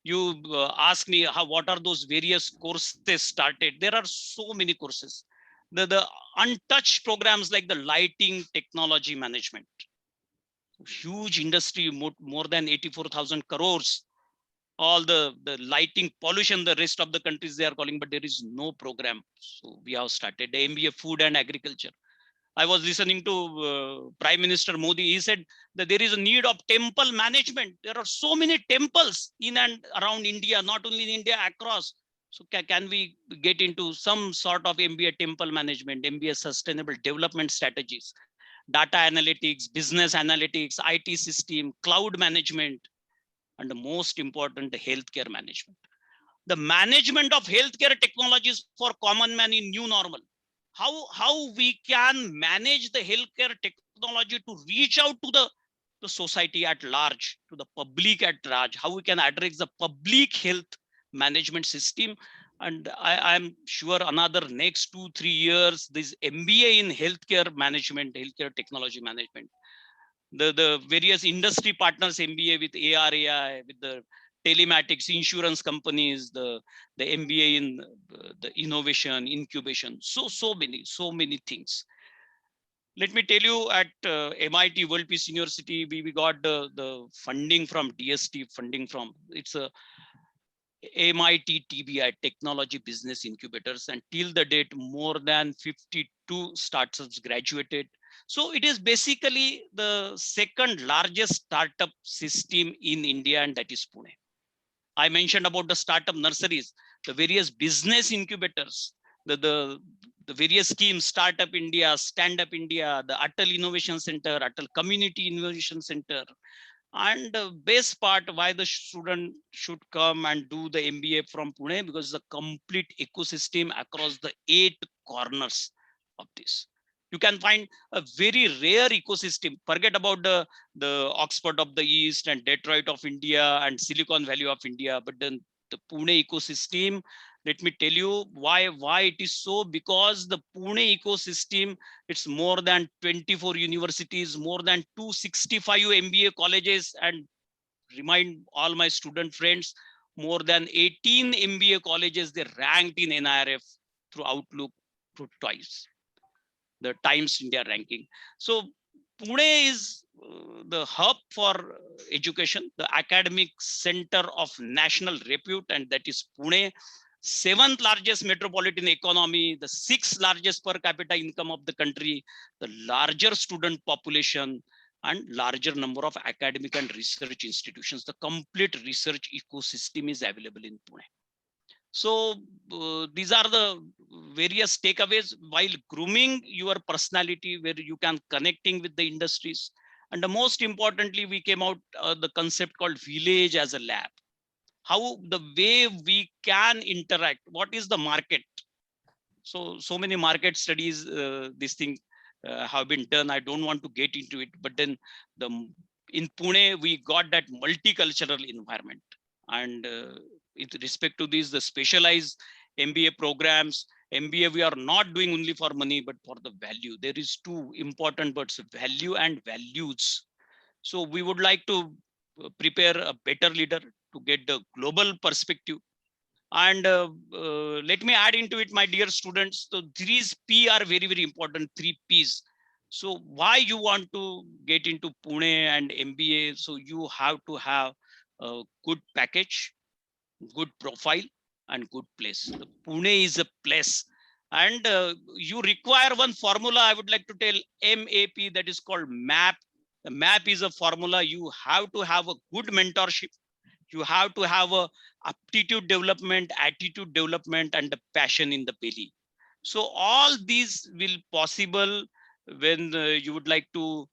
You ask me what are those various courses started? There are so many courses. The untouched programs like the lighting technology management, huge industry, more than 84,000 crores. All the lighting pollution, the rest of the countries they are calling, but there is no program. So we have started the MBA food and agriculture. I was listening to Prime Minister Modi. He said that there is a need of temple management. There are so many temples in and around India, not only in India, across. So can we get into some sort of MBA temple management, MBA sustainable development strategies, data analytics, business analytics, IT system, cloud management, and the most important, the healthcare management. The management of healthcare technologies for common man in new normal. How we can manage the healthcare technology to reach out to the society at large, to the public at large, how we can address the public health management system. And I'm sure another next 2-3 years, this MBA in healthcare management, healthcare technology management, the various industry partners MBA with ARAI, with the telematics, insurance companies, the MBA in the innovation, incubation, so many things. Let me tell you, at MIT World Peace University, we got the funding from DST, funding from, it's a MIT TBI, Technology Business Incubators, and till the date, more than 52 startups graduated. So it is basically the second largest startup system in India, and that is Pune. I mentioned about the startup nurseries, the various business incubators, the various schemes, Startup India, Stand Up India, the Atal Innovation Center, Atal Community Innovation Center. And the best part why the student should come and do the MBA from Pune, because the complete ecosystem across the 8 corners of this. You can find a very rare ecosystem. Forget about the Oxford of the East and Detroit of India and Silicon Valley of India, but then the Pune ecosystem, let me tell you why it is so. Because the Pune ecosystem, it's more than 24 universities, more than 265 MBA colleges, and remind all my student friends, more than 18 MBA colleges, they ranked in NIRF through Outlook through twice, the Times India ranking. So Pune is the hub for education, the academic center of national repute, and that is Pune. 7th largest metropolitan economy, the 6th largest per capita income of the country, the larger student population, and larger number of academic and research institutions. The complete research ecosystem is available in Pune. So these are the various takeaways while grooming your personality, where you can connecting with the industries. And the most importantly, we came out the concept called village as a lab. How the way we can interact, what is the market? So many market studies, this thing have been done. I don't want to get into it, but then in Pune, we got that multicultural environment. And with respect to this, the specialized MBA programs, MBA, we are not doing only for money, but for the value. There is two important words, value and values. So we would like to prepare a better leader to get the global perspective. And let me add into it, my dear students. So these P are very, very important, 3 Ps. So why you want to get into Pune and MBA? So you have to have a good package, good profile, and good place. The Pune is a place. And you require one formula. I would like to tell MAP, that is called MAP. The MAP is a formula. You have to have a good mentorship. You have to have a aptitude development, attitude development, and the passion in the belly. So all these will possible when you would like to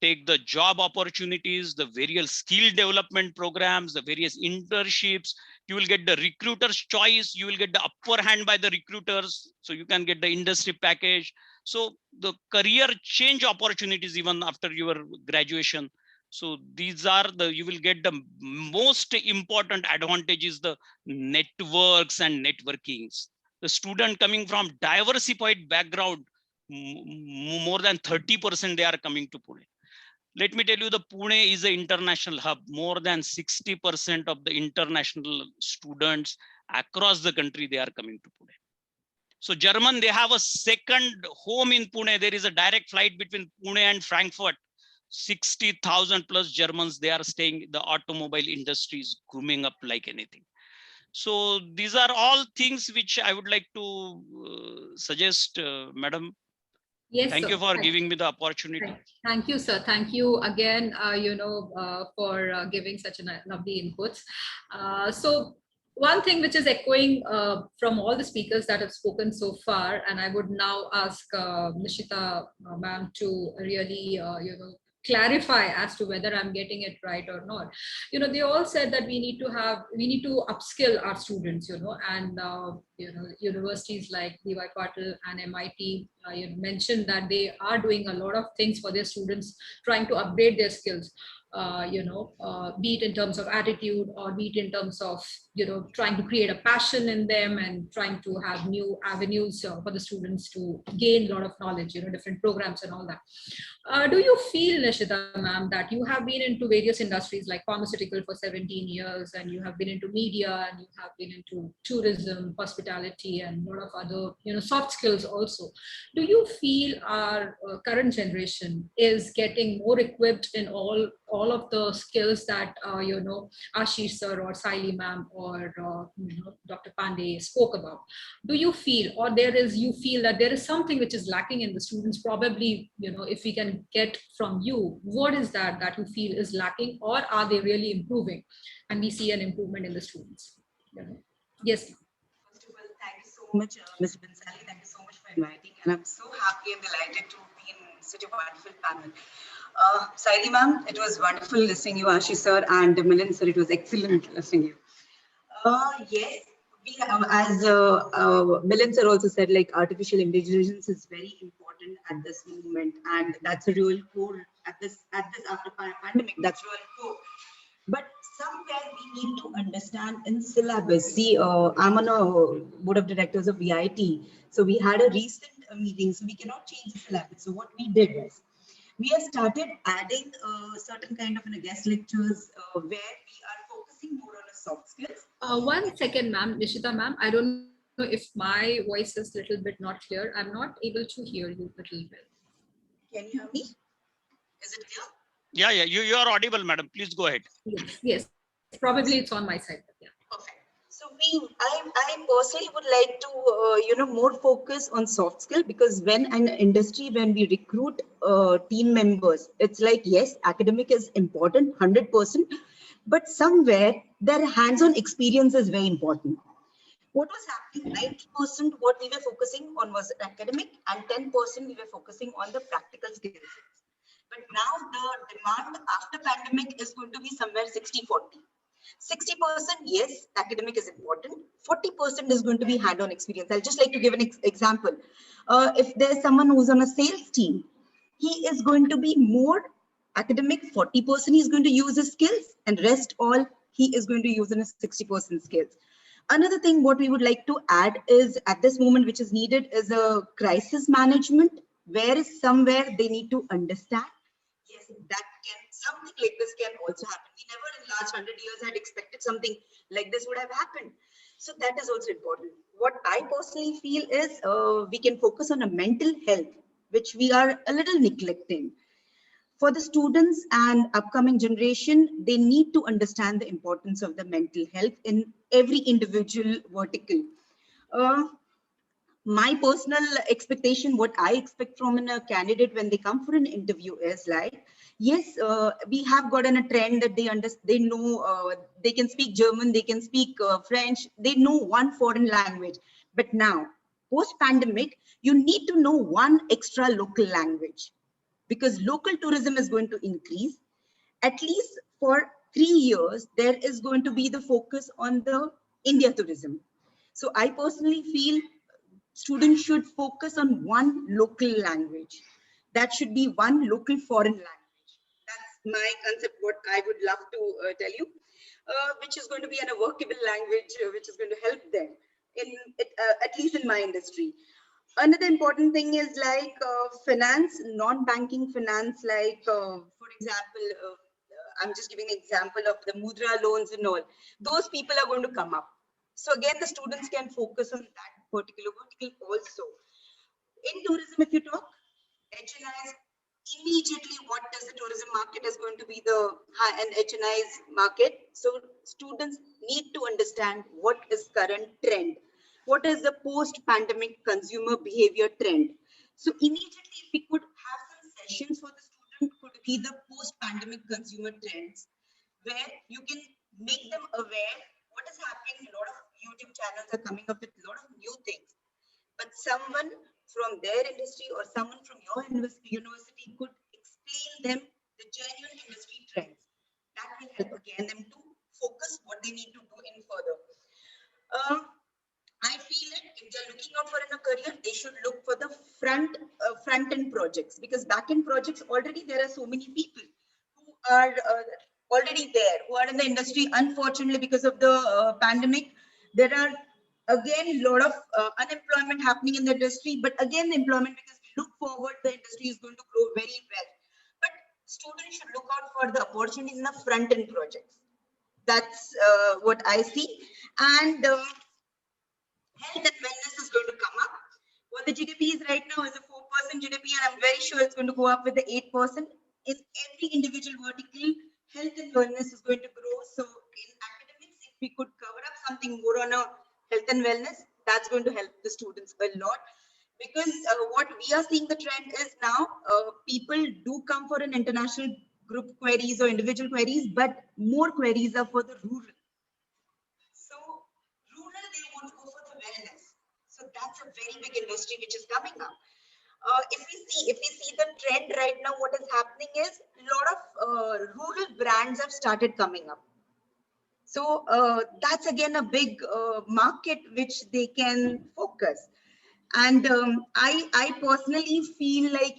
take the job opportunities, the various skill development programs, the various internships. You will get the recruiter's choice. You will get the upper hand by the recruiters. So you can get the industry package. So the career change opportunities even after your graduation. So these are you will get the most important advantages, the networks and networkings. The student coming from diversified background, more than 30% they are coming to Pune. Let me tell you, the Pune is an international hub. More than 60% of the international students across the country, they are coming to Pune. So German, they have a second home in Pune. There is a direct flight between Pune and Frankfurt. 60,000 plus Germans, they are staying. The automobile industry is grooming up like anything. So these are all things which I would like to suggest, Madam. Yes, Thank sir. you for giving me the opportunity. Thank you, sir. Thank you again, for giving such a lovely inputs. So one thing which is echoing from all the speakers that have spoken so far, and I would now ask Nishita ma'am to really, clarify as to whether I'm getting it right or not. They all said that we need to upskill our students, and universities like DY Patil and MIT, you mentioned that they are doing a lot of things for their students, trying to upgrade their skills. Be it in terms of attitude, or be it in terms of trying to create a passion in them and trying to have new avenues for the students to gain a lot of knowledge, different programs and all that. Do you feel, Nishita ma'am, that you have been into various industries like pharmaceutical for 17 years, and you have been into media, and you have been into tourism, hospitality, and a lot of other, soft skills also. Do you feel our current generation is getting more equipped in all of the skills that, Ashish sir or Saili ma'am or, Dr. Pandey spoke about? Do you feel, or you feel that there is something which is lacking in the students? Probably, if we can get from you, what is that you feel is lacking, or are they really improving and we see an improvement in the students? Yes. First of all, thank you so much, Mr. Bhansali. Thank you so much for inviting, and I'm so happy and delighted to be in such a wonderful panel. Saidi ma'am, it was wonderful listening you, Ashish sir, and Milind sir, it was excellent listening you. Yes, we have, as Milind sir also said, like artificial intelligence is very important at this moment, and that's a real core at this after pandemic. That's real core. But somewhere we need to understand in syllabus. See, I'm on a board of directors of VIT, so we had a recent meeting, so we cannot change the syllabus. So what we did was, we have started adding certain kind of guest lectures where we are focusing more on the soft skills. 1 second, ma'am, Nishita ma'am, I don't know if my voice is a little bit not clear. I'm not able to hear you a little bit. Can you hear me? Is it clear? Yeah, you are audible, madam. Please go ahead. Yes. Probably it's on my side. Yeah. Perfect. So I personally would like to, more focus on soft skill, because when we recruit team members, it's like, yes, academic is important, 100%, but somewhere their hands-on experience is very important. What was happening, 90% what we were focusing on was academic, and 10% we were focusing on the practical skills. But now the demand after pandemic is going to be somewhere 60-40. 60%, yes, academic is important. 40% is going to be hand-on experience. I'll just like to give an example. If there's someone who's on a sales team, he is going to be more academic, 40% he's going to use his skills, and rest all he is going to use in his 60% skills. Another thing what we would like to add is at this moment, which is needed, is a crisis management, where is somewhere they need to understand. Yes, that can, something like this can also happen. We never in last 100 years had expected something like this would have happened. So that is also important. What I personally feel is we can focus on a mental health, which we are a little neglecting. For the students and upcoming generation, they need to understand the importance of the mental health in every individual vertical. My personal expectation, what I expect from a candidate when they come for an interview is like, yes, we have gotten a trend that they know, they can speak German, they can speak French, they know one foreign language. But now, post-pandemic, you need to know one extra local language, because local tourism is going to increase. At least for 3 years, there is going to be the focus on the India tourism. So I personally feel students should focus on one local language. That should be one local foreign language. That's my concept, what I would love to tell you, which is going to be a workable language, which is going to help them, at least in my industry. Another important thing is like finance, non-banking finance, like for example, I'm just giving an example of the Mudra loans and all. Those people are going to come up. So again, the students can focus on that particular vertical also. In tourism, if you talk, HNIs, immediately what does the tourism market is going to be the high-end HNIs market. So students need to understand what is current trend. What is the post-pandemic consumer behavior trend? So immediately, if we could have some sessions for the student, could be the post-pandemic consumer trends, where you can make them aware what is happening. A lot of YouTube channels are coming up with a lot of new things, but someone from their industry or someone from your university could explain them the genuine industry trends. That will help again them to focus what they need to do in further. I feel it, if they're looking out for in a career, they should look for the front end projects, because back end projects, already there are so many people who are already there, who are in the industry. Unfortunately, because of the pandemic, there are again a lot of unemployment happening in the industry. But again, employment, because we look forward, the industry is going to grow very well. But students should look out for the opportunities in the front end projects. That's what I see. And health and wellness is going to come up. What the GDP is right now is a 4% GDP, and I'm very sure it's going to go up with the 8%. In every individual vertical, health and wellness is going to grow. So in academics, if we could cover up something more on a health and wellness, that's going to help the students a lot. Because what we are seeing the trend is now, people do come for an international group queries or individual queries, but more queries are for the rural. So rural, they want to go for the wellness. So that's a very big industry which is coming up. If we see the trend right now, what is happening is a lot of rural brands have started coming up. So that's again a big market which they can focus. And I personally feel like,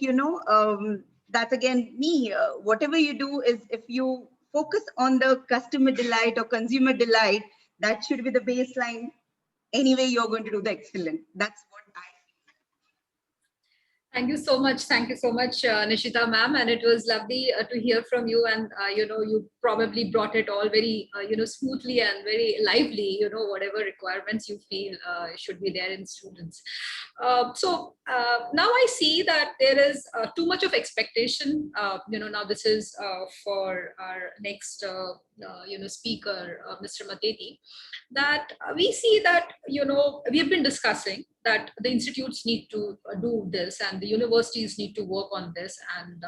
that's again me, whatever you do is, if you focus on the customer delight or consumer delight, that should be the baseline. Anyway, you're going to do the excellent. That's what I feel. Thank you so much. Thank you so much, Nishita ma'am. And it was lovely to hear from you. And, you probably brought it all very, smoothly and very lively, whatever requirements you feel should be there in students. So now I see that there is too much of expectation. Now this is for our next, speaker, Mr. Mateti, that we see that, we have been discussing that the institutes need to do this and the universities need to work on this. And,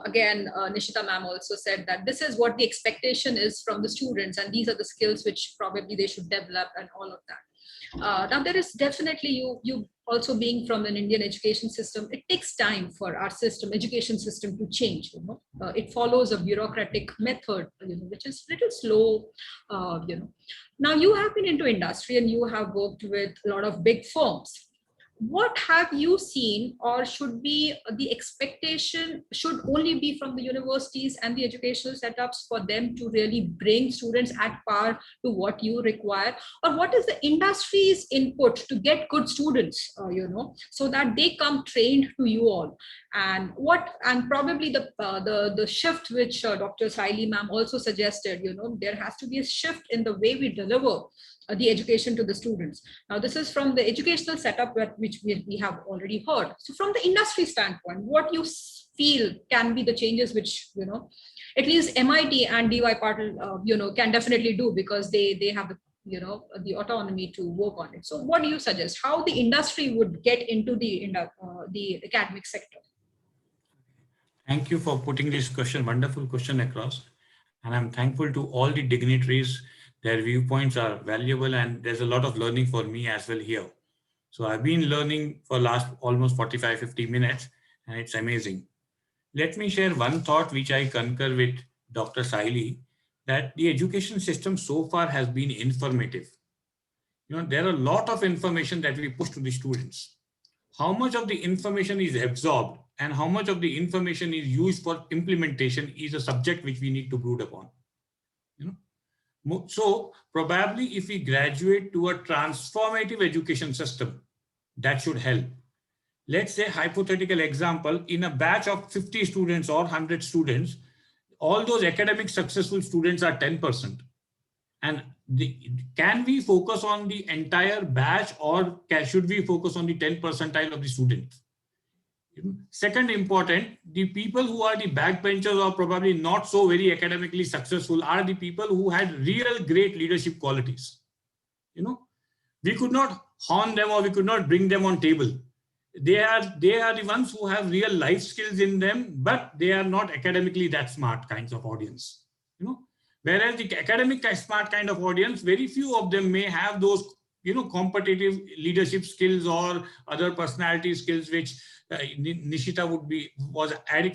again, Nishita ma'am also said that this is what the expectation is from the students, and these are the skills which probably they should develop and all of that. Now there is definitely, you also being from an Indian education system, it takes time for our education system to change. It follows a bureaucratic method, which is little slow. Now you have been into industry and you have worked with a lot of big firms. What have you seen, or should be the expectation should only be from the universities and the educational setups for them to really bring students at par to what you require, or what is the industry's input to get good students, so that they come trained to you all? And probably the shift which Dr. Saili ma'am also suggested, there has to be a shift in the way we deliver the education to the students. Now, this is from the educational setup which we have already heard. So from the industry standpoint, what you feel can be the changes which, at least MIT and DY Patil, can definitely do, because they have the autonomy to work on it. So what do you suggest? How the industry would get into the academic sector? Thank you for putting this question, wonderful question across. And I'm thankful to all the dignitaries. Their viewpoints are valuable, and there's a lot of learning for me as well here. So I've been learning for last almost 45, 50 minutes, and it's amazing. Let me share one thought which I concur with Dr. Saili, that the education system so far has been informative. There are a lot of information that we push to the students. How much of the information is absorbed and how much of the information is used for implementation is a subject which we need to brood upon. So probably if we graduate to a transformative education system, that should help. Let's say, hypothetical example, in a batch of 50 students or 100 students, all those academic successful students are 10%. And can we focus on the entire batch, or should we focus on the 10 percentile of the students? Second important, the people who are the backbenchers or probably not so very academically successful are the people who had real great leadership qualities. We could not horn them or we could not bring them on table. They are the ones who have real life skills in them, but they are not academically that smart kinds of audience. Whereas the academic smart kind of audience, very few of them may have those competitive leadership skills or other personality skills which Nishita was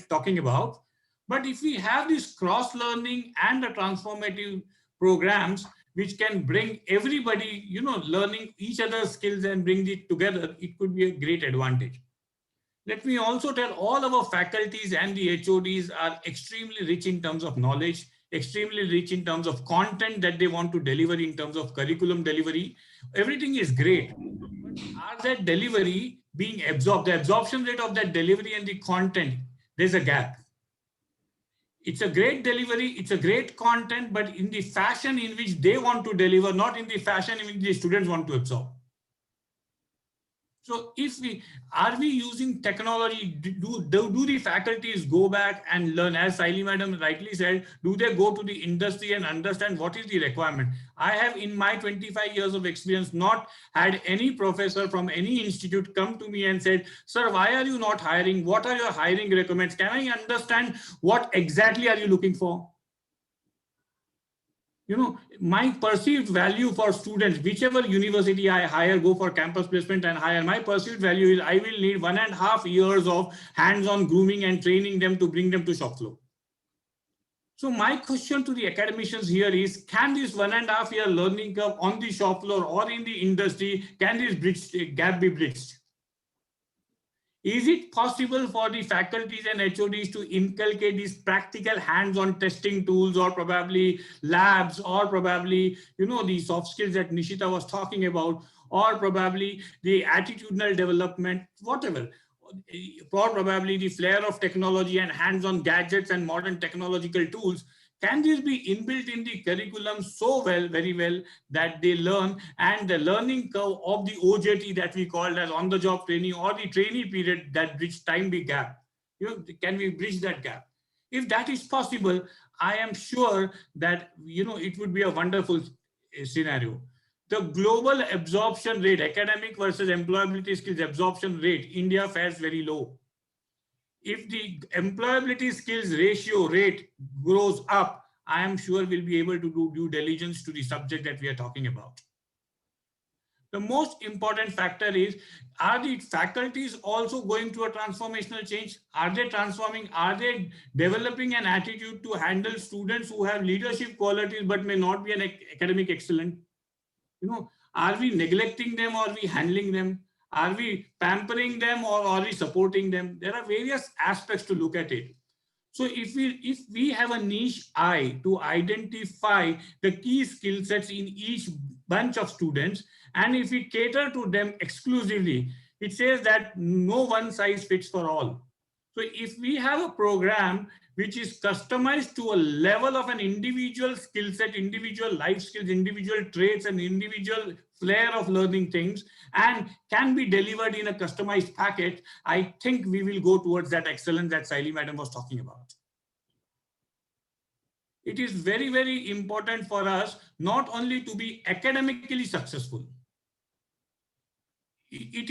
talking about. But if we have this cross learning and the transformative programs which can bring everybody, learning each other's skills and bring it together, it could be a great advantage. Let me also tell, all our faculties and the HODs are extremely rich in terms of knowledge, extremely rich in terms of content that they want to deliver, in terms of curriculum delivery. Everything is great. Are that delivery being absorbed? The absorption rate of that delivery and the content, there's a gap. It's a great delivery, it's a great content, but in the fashion in which they want to deliver, not in the fashion in which the students want to absorb. So are we using technology? Do the faculties go back and learn? As Saili madam rightly said, do they go to the industry and understand what is the requirement? I have, in my 25 years of experience, not had any professor from any institute come to me and said, sir, why are you not hiring? What are your hiring requirements? Can I understand what exactly are you looking for? My perceived value for students, whichever university I hire, go for campus placement and hire, my perceived value is I will need 1.5 years of hands-on grooming and training them to bring them to shop floor. So my question to the academicians here is, can this 1.5 year learning curve on the shop floor or in the industry, can this gap be bridged? Is it possible for the faculties and HODs to inculcate these practical hands-on testing tools, or probably labs, or probably, the soft skills that Nishita was talking about, or probably the attitudinal development, whatever, or probably the flair of technology and hands-on gadgets and modern technological tools? Can this be inbuilt in the curriculum so well, very well, that they learn, and the learning curve of the OJT that we called as on-the-job training, or the trainee period, that bridge time be gap? Can we bridge that gap? If that is possible, I am sure that, it would be a wonderful scenario. The global absorption rate, academic versus employability skills absorption rate, India fares very low. If the employability skills ratio rate grows up, I am sure we'll be able to do due diligence to the subject that we are talking about. The most important factor is, are the faculties also going through a transformational change? Are they transforming? Are they developing an attitude to handle students who have leadership qualities but may not be an academic excellent? You know, are we neglecting them or are we handling them? Are we pampering them or are we supporting them? There are various aspects to look at it. So if we have a niche eye to identify the key skill sets in each bunch of students, and if we cater to them exclusively, it says that no one size fits for all. So if we have a program which is customized to a level of an individual skill set, individual life skills, individual traits, and individual flair of learning things, and can be delivered in a customized packet, I think we will go towards that excellence that Saili Madam was talking about. It is very, very important for us not only to be academically successful. It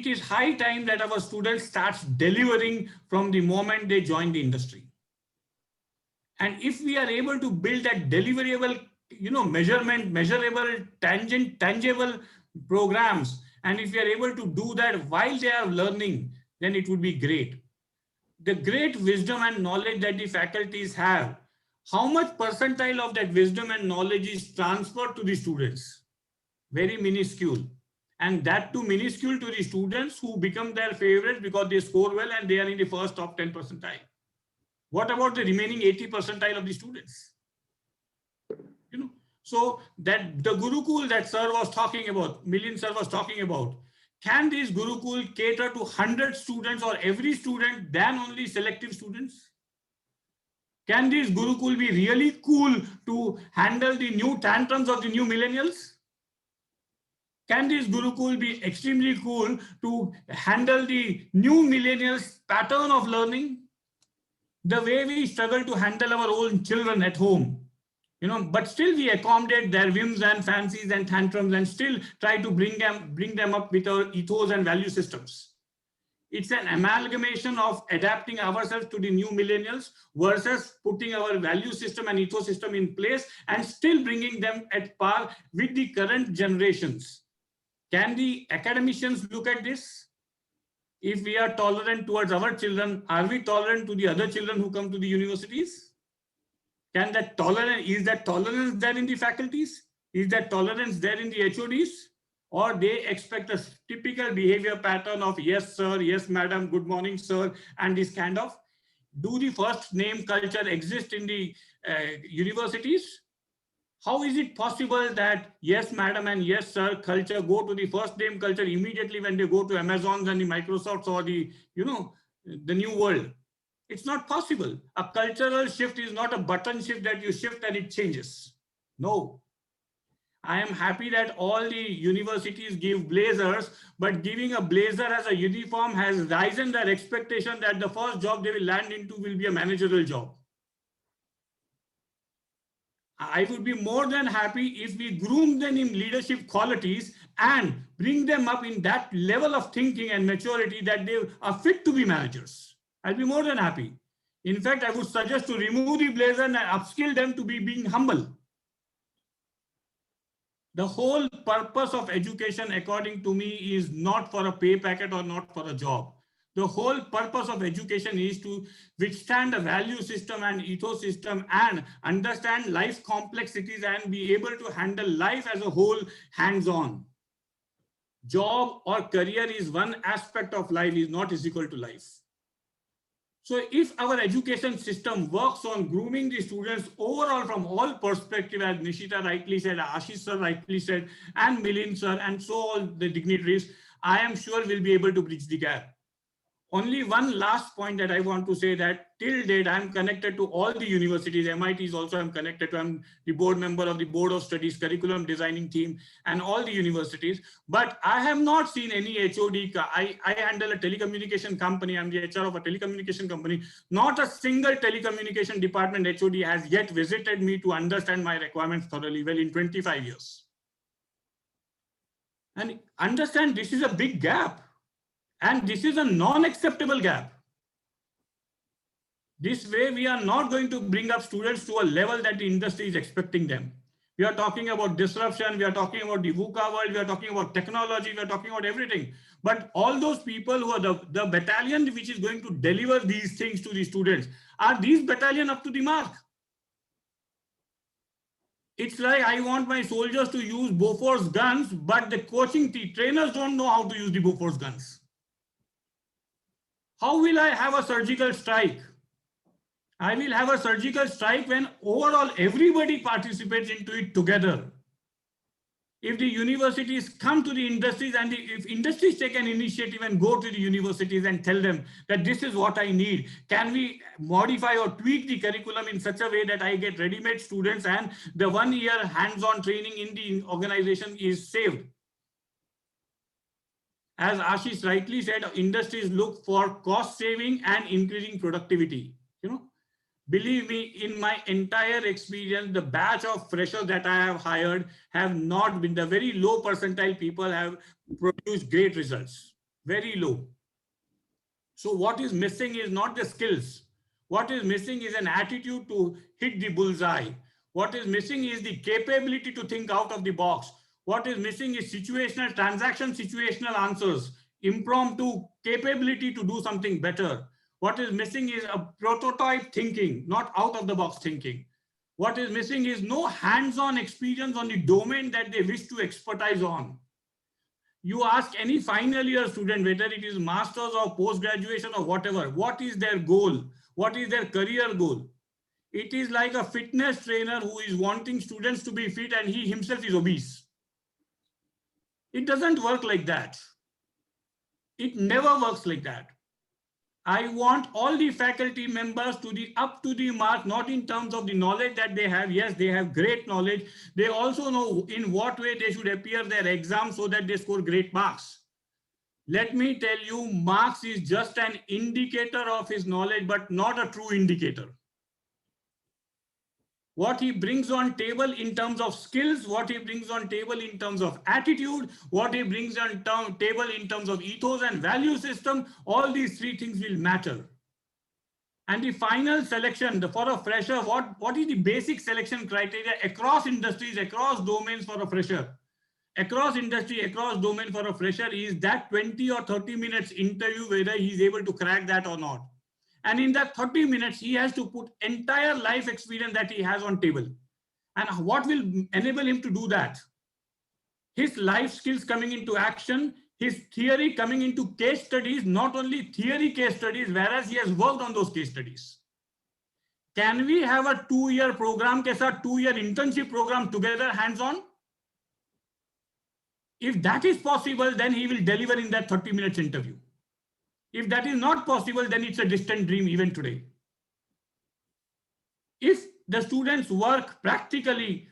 is high time that our students start delivering from the moment they join the industry. And if we are able to build that deliverable, measurable, tangible programs, and if we are able to do that while they are learning, then it would be great. The great wisdom and knowledge that the faculties have, how much percentile of that wisdom and knowledge is transferred to the students? Very minuscule. And that too minuscule to the students who become their favorites because they score well and they are in the first top 10 percentile. What about the remaining 80 percentile of the students? So that the Gurukul that sir was talking about, Milind sir was talking about, can this Gurukul cater to 100 students or every student than only selective students? Can this Gurukul be really cool to handle the new tantrums of the new millennials? Can this Gurukul be extremely cool to handle the new millennials pattern of learning? The way we struggle to handle our own children at home, but still we accommodate their whims and fancies and tantrums and still try to bring them up with our ethos and value systems. It's an amalgamation of adapting ourselves to the new millennials versus putting our value system and ethos system in place and still bringing them at par with the current generations. Can the academicians look at this? If we are tolerant towards our children, are we tolerant to the other children who come to the universities? Is that tolerance there in the faculties? Is that tolerance there in the HODs? Or they expect a typical behavior pattern of yes, sir, yes, madam, good morning, sir, and this kind of? Do the first name culture exist in the universities? How is it possible that yes, madam, and yes, sir culture go to the first name culture immediately when they go to Amazons and the Microsofts or the, the new world? It's not possible. A cultural shift is not a button shift that you shift and it changes. No. I am happy that all the universities give blazers, but giving a blazer as a uniform has risen their expectation that the first job they will land into will be a managerial job. I would be more than happy if we groom them in leadership qualities and bring them up in that level of thinking and maturity that they are fit to be managers. I'll be more than happy. In fact, I would suggest to remove the blazer and upskill them to be being humble. The whole purpose of education, according to me, is not for a pay packet or not for a job. The whole purpose of education is to withstand a value system and ethos system and understand life's complexities and be able to handle life as a whole hands-on. Job or career is one aspect of life, is not equal to life. So if our education system works on grooming the students overall from all perspectives, as Nishita rightly said, Ashish sir rightly said, and Milind sir, and so all the dignitaries, I am sure we'll be able to bridge the gap. Only one last point that I want to say that till date, I'm connected to all the universities, MITs also I'm connected to, I'm the board member of the Board of Studies curriculum designing team and all the universities, but I have not seen any HOD. I handle a telecommunication company, I'm the HR of a telecommunication company. Not a single telecommunication department HOD has yet visited me to understand my requirements thoroughly well in 25 years. And understand this is a big gap. And this is a non-acceptable gap. This way, we are not going to bring up students to a level that the industry is expecting them. We are talking about disruption. We are talking about the VUCA world. We are talking about technology. We are talking about everything. But all those people who are the battalion which is going to deliver these things to the students, are these battalion up to the mark? It's like I want my soldiers to use Bofors guns, but the coaching trainers don't know how to use the Bofors guns. How will I have a surgical strike? I will have a surgical strike when overall everybody participates into it together. If the universities come to the industries and if industries take an initiative and go to the universities and tell them that this is what I need, can we modify or tweak the curriculum in such a way that I get ready-made students and the 1 year hands-on training in the organization is saved? As Ashish rightly said, industries look for cost saving and increasing productivity. Believe me, in my entire experience, the batch of freshers that I have hired have not been, the very low percentile people have produced great results, very low. So what is missing is not the skills. What is missing is an attitude to hit the bullseye. What is missing is the capability to think out of the box. What is missing is situational answers, impromptu capability to do something better. What is missing is a prototype thinking, not out of the box thinking. What is missing is no hands-on experience on the domain that they wish to expertise on. You ask any final year student, whether it is master's or post-graduation or whatever, what is their goal? What is their career goal? It is like a fitness trainer who is wanting students to be fit and he himself is obese. It doesn't work like that. It never works like that. I want all the faculty members to be up to the mark, not in terms of the knowledge that they have. Yes, they have great knowledge. They also know in what way they should appear their exam so that they score great marks. Let me tell you, marks is just an indicator of his knowledge, but not a true indicator. What he brings on table in terms of skills, what he brings on table in terms of attitude, what he brings on table in terms of ethos and value system, all these three things will matter. And the final selection for a fresher, what is the basic selection criteria across industries, across domains for a fresher? Across industry, across domain for a fresher is that 20 or 30 minutes interview, whether he's able to crack that or not. And in that 30 minutes, he has to put entire life experience that he has on table. And what will enable him to do that? His life skills coming into action, his theory coming into case studies, not only theory case studies, whereas he has worked on those case studies. Can we have a 2-year program, 2-year internship program together, hands-on? If that is possible, then he will deliver in that 30 minutes interview. If that is not possible, then it's a distant dream even today. If the students work practically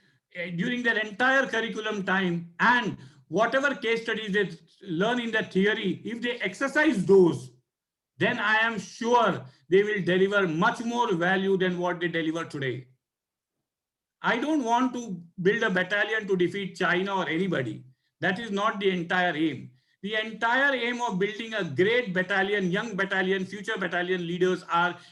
during their entire curriculum time and whatever case studies they learn in the theory, if they exercise those, then I am sure they will deliver much more value than what they deliver today. I don't want to build a battalion to defeat China or anybody. That is not the entire aim. The entire aim of building a great battalion, young battalion, future battalion leaders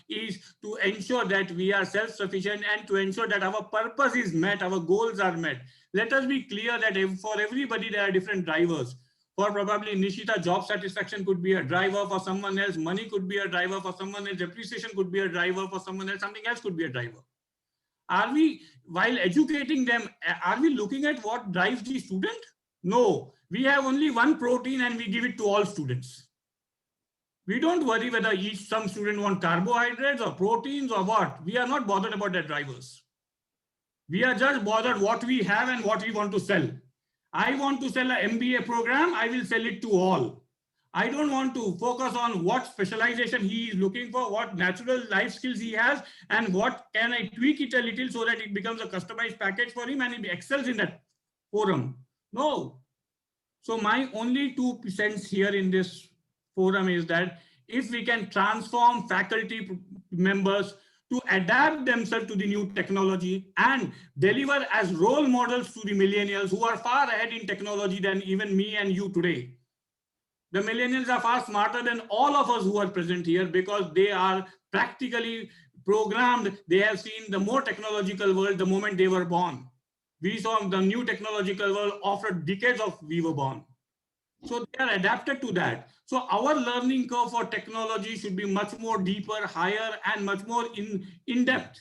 is to ensure that we are self-sufficient and to ensure that our purpose is met, our goals are met. Let us be clear that for everybody, there are different drivers. For probably Nishita, job satisfaction could be a driver. For someone else, money could be a driver. For someone else, appreciation could be a driver. For someone else, something else could be a driver. Are we, while educating them, are we looking at what drives the student? No, we have only one protein and we give it to all students. We don't worry whether some student want carbohydrates or proteins or what. We are not bothered about their drivers. We are just bothered what we have and what we want to sell. I want to sell an MBA program, I will sell it to all. I don't want to focus on what specialization he is looking for, what natural life skills he has, and what can I tweak it a little so that it becomes a customized package for him and he excels in that forum. No. So my only 2 cents here in this forum is that if we can transform faculty members to adapt themselves to the new technology and deliver as role models to the millennials who are far ahead in technology than even me and you today. The millennials are far smarter than all of us who are present here because they are practically programmed. They have seen the more technological world the moment they were born. We saw the new technological world after decades of we were born. So they are adapted to that. So our learning curve for technology should be much more deeper, higher, and much more in depth.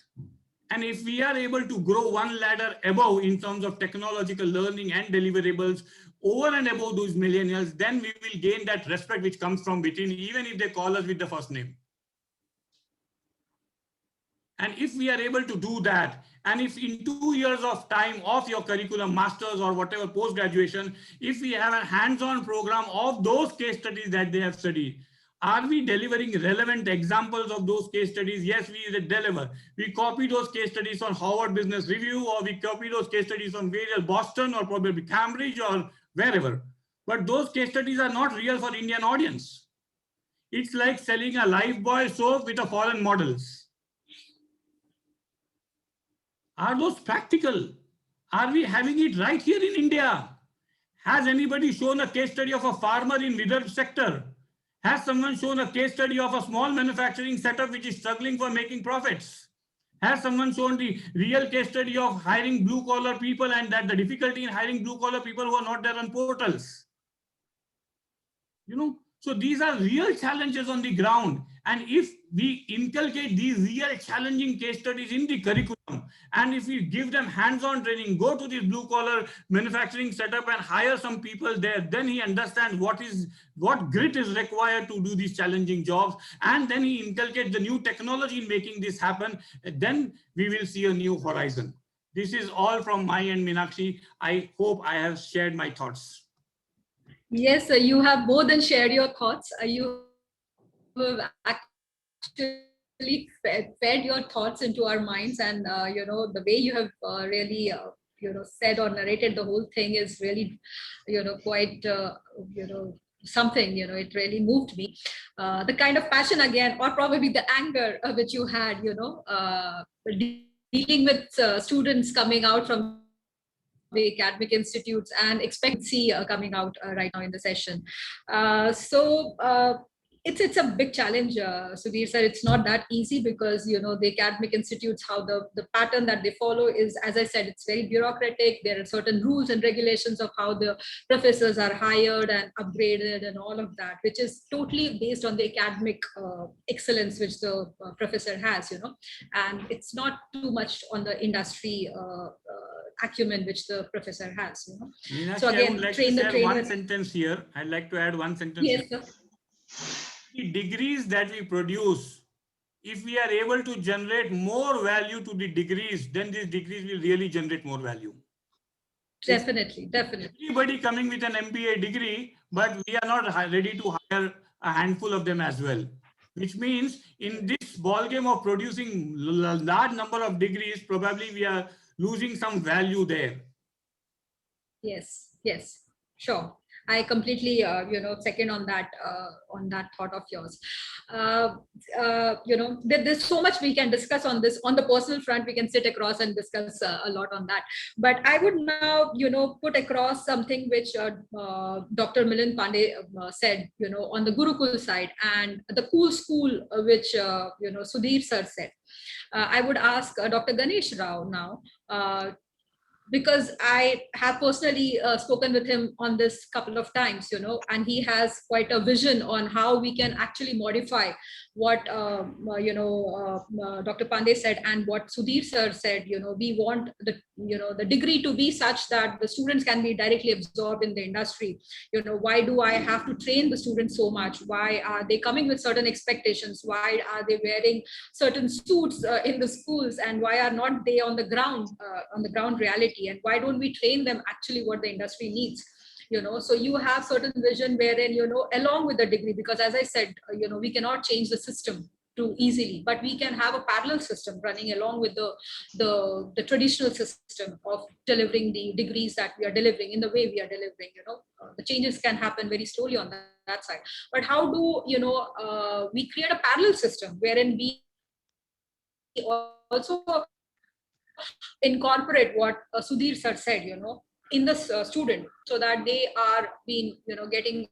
And if we are able to grow one ladder above in terms of technological learning and deliverables over and above those millennials, then we will gain that respect which comes from within, even if they call us with the first name. And if we are able to do that, and if in 2 years of time of your curriculum, masters or whatever post-graduation, if we have a hands-on program of those case studies that they have studied, are we delivering relevant examples of those case studies? Yes, we deliver. We copy those case studies on Harvard Business Review, or we copy those case studies on various Boston or probably Cambridge or wherever. But those case studies are not real for Indian audience. It's like selling a Lifebuoy soap with a foreign models. Are those practical? Are we having it right here in India? Has anybody shown a case study of a farmer in Vidarbha sector? Has someone shown a case study of a small manufacturing setup which is struggling for making profits? Has someone shown the real case study of hiring blue collar people and that the difficulty in hiring blue collar people who are not there on portals? You know, so these are real challenges on the ground. And if we inculcate these real challenging case studies in the curriculum, and if we give them hands-on training, go to this blue collar manufacturing setup and hire some people there, then he understands what grit is required to do these challenging jobs. And then he inculcates the new technology in making this happen. Then we will see a new horizon. This is all from my end, Meenakshi. I hope I have shared my thoughts. Yes, you have more than shared your thoughts. You have actually fed your thoughts into our minds, and you know, the way you have really you know, said or narrated the whole thing is really, you know, quite you know, something. You know, it really moved me. The kind of passion again, or probably the anger which you had, you know, dealing with students coming out from the academic institutes and expect to see coming out right now in the session. It's a big challenge, Sudhir sir. It's not that easy because, you know, the academic institutes, how the pattern that they follow is, as I said, it's very bureaucratic. There are certain rules and regulations of how the professors are hired and upgraded and all of that, which is totally based on the academic excellence which the professor has, you know, and it's not too much on the industry acumen which the professor has, you know. Meenakshi, So again, I would like train to the share one trainer. sentence here. I'd like to add one sentence. Yes, here. sir. The degrees that we produce, if we are able to generate more value to the degrees, then these degrees will really generate more value. Definitely, definitely. Everybody coming with an MBA degree, but we are not ready to hire a handful of them as well. Which means in this ballgame of producing large number of degrees, probably we are losing some value there. Yes, yes, sure. I completely, you know, second on that thought of yours. You know, there's so much we can discuss on this. On the personal front, we can sit across and discuss a lot on that. But I would now, you know, put across something which Dr. Milind Pandey said, you know, on the Gurukul side, and the cool school, which, you know, Sudhir sir said. I would ask Dr. Ganesh Rao now, because I have personally spoken with him on this couple of times, you know, and he has quite a vision on how we can actually modify what, you know, Dr. Pandey said and what Sudhir sir said. You know, we want the, you know, the degree to be such that the students can be directly absorbed in the industry. You know, why do I have to train the students so much? Why are they coming with certain expectations? Why are they wearing certain suits in the schools? And why are not they on the ground reality? And why don't we train them actually what the industry needs? You know, so you have certain vision wherein, you know, along with the degree, because as I said, you know, we cannot change the system too easily, but we can have a parallel system running along with the traditional system of delivering the degrees that we are delivering in the way we are delivering. You know, the changes can happen very slowly on that side. But how do, you know, we create a parallel system wherein we also incorporate what Sudhir sir said, you know, in the student, so that they are being, you know, getting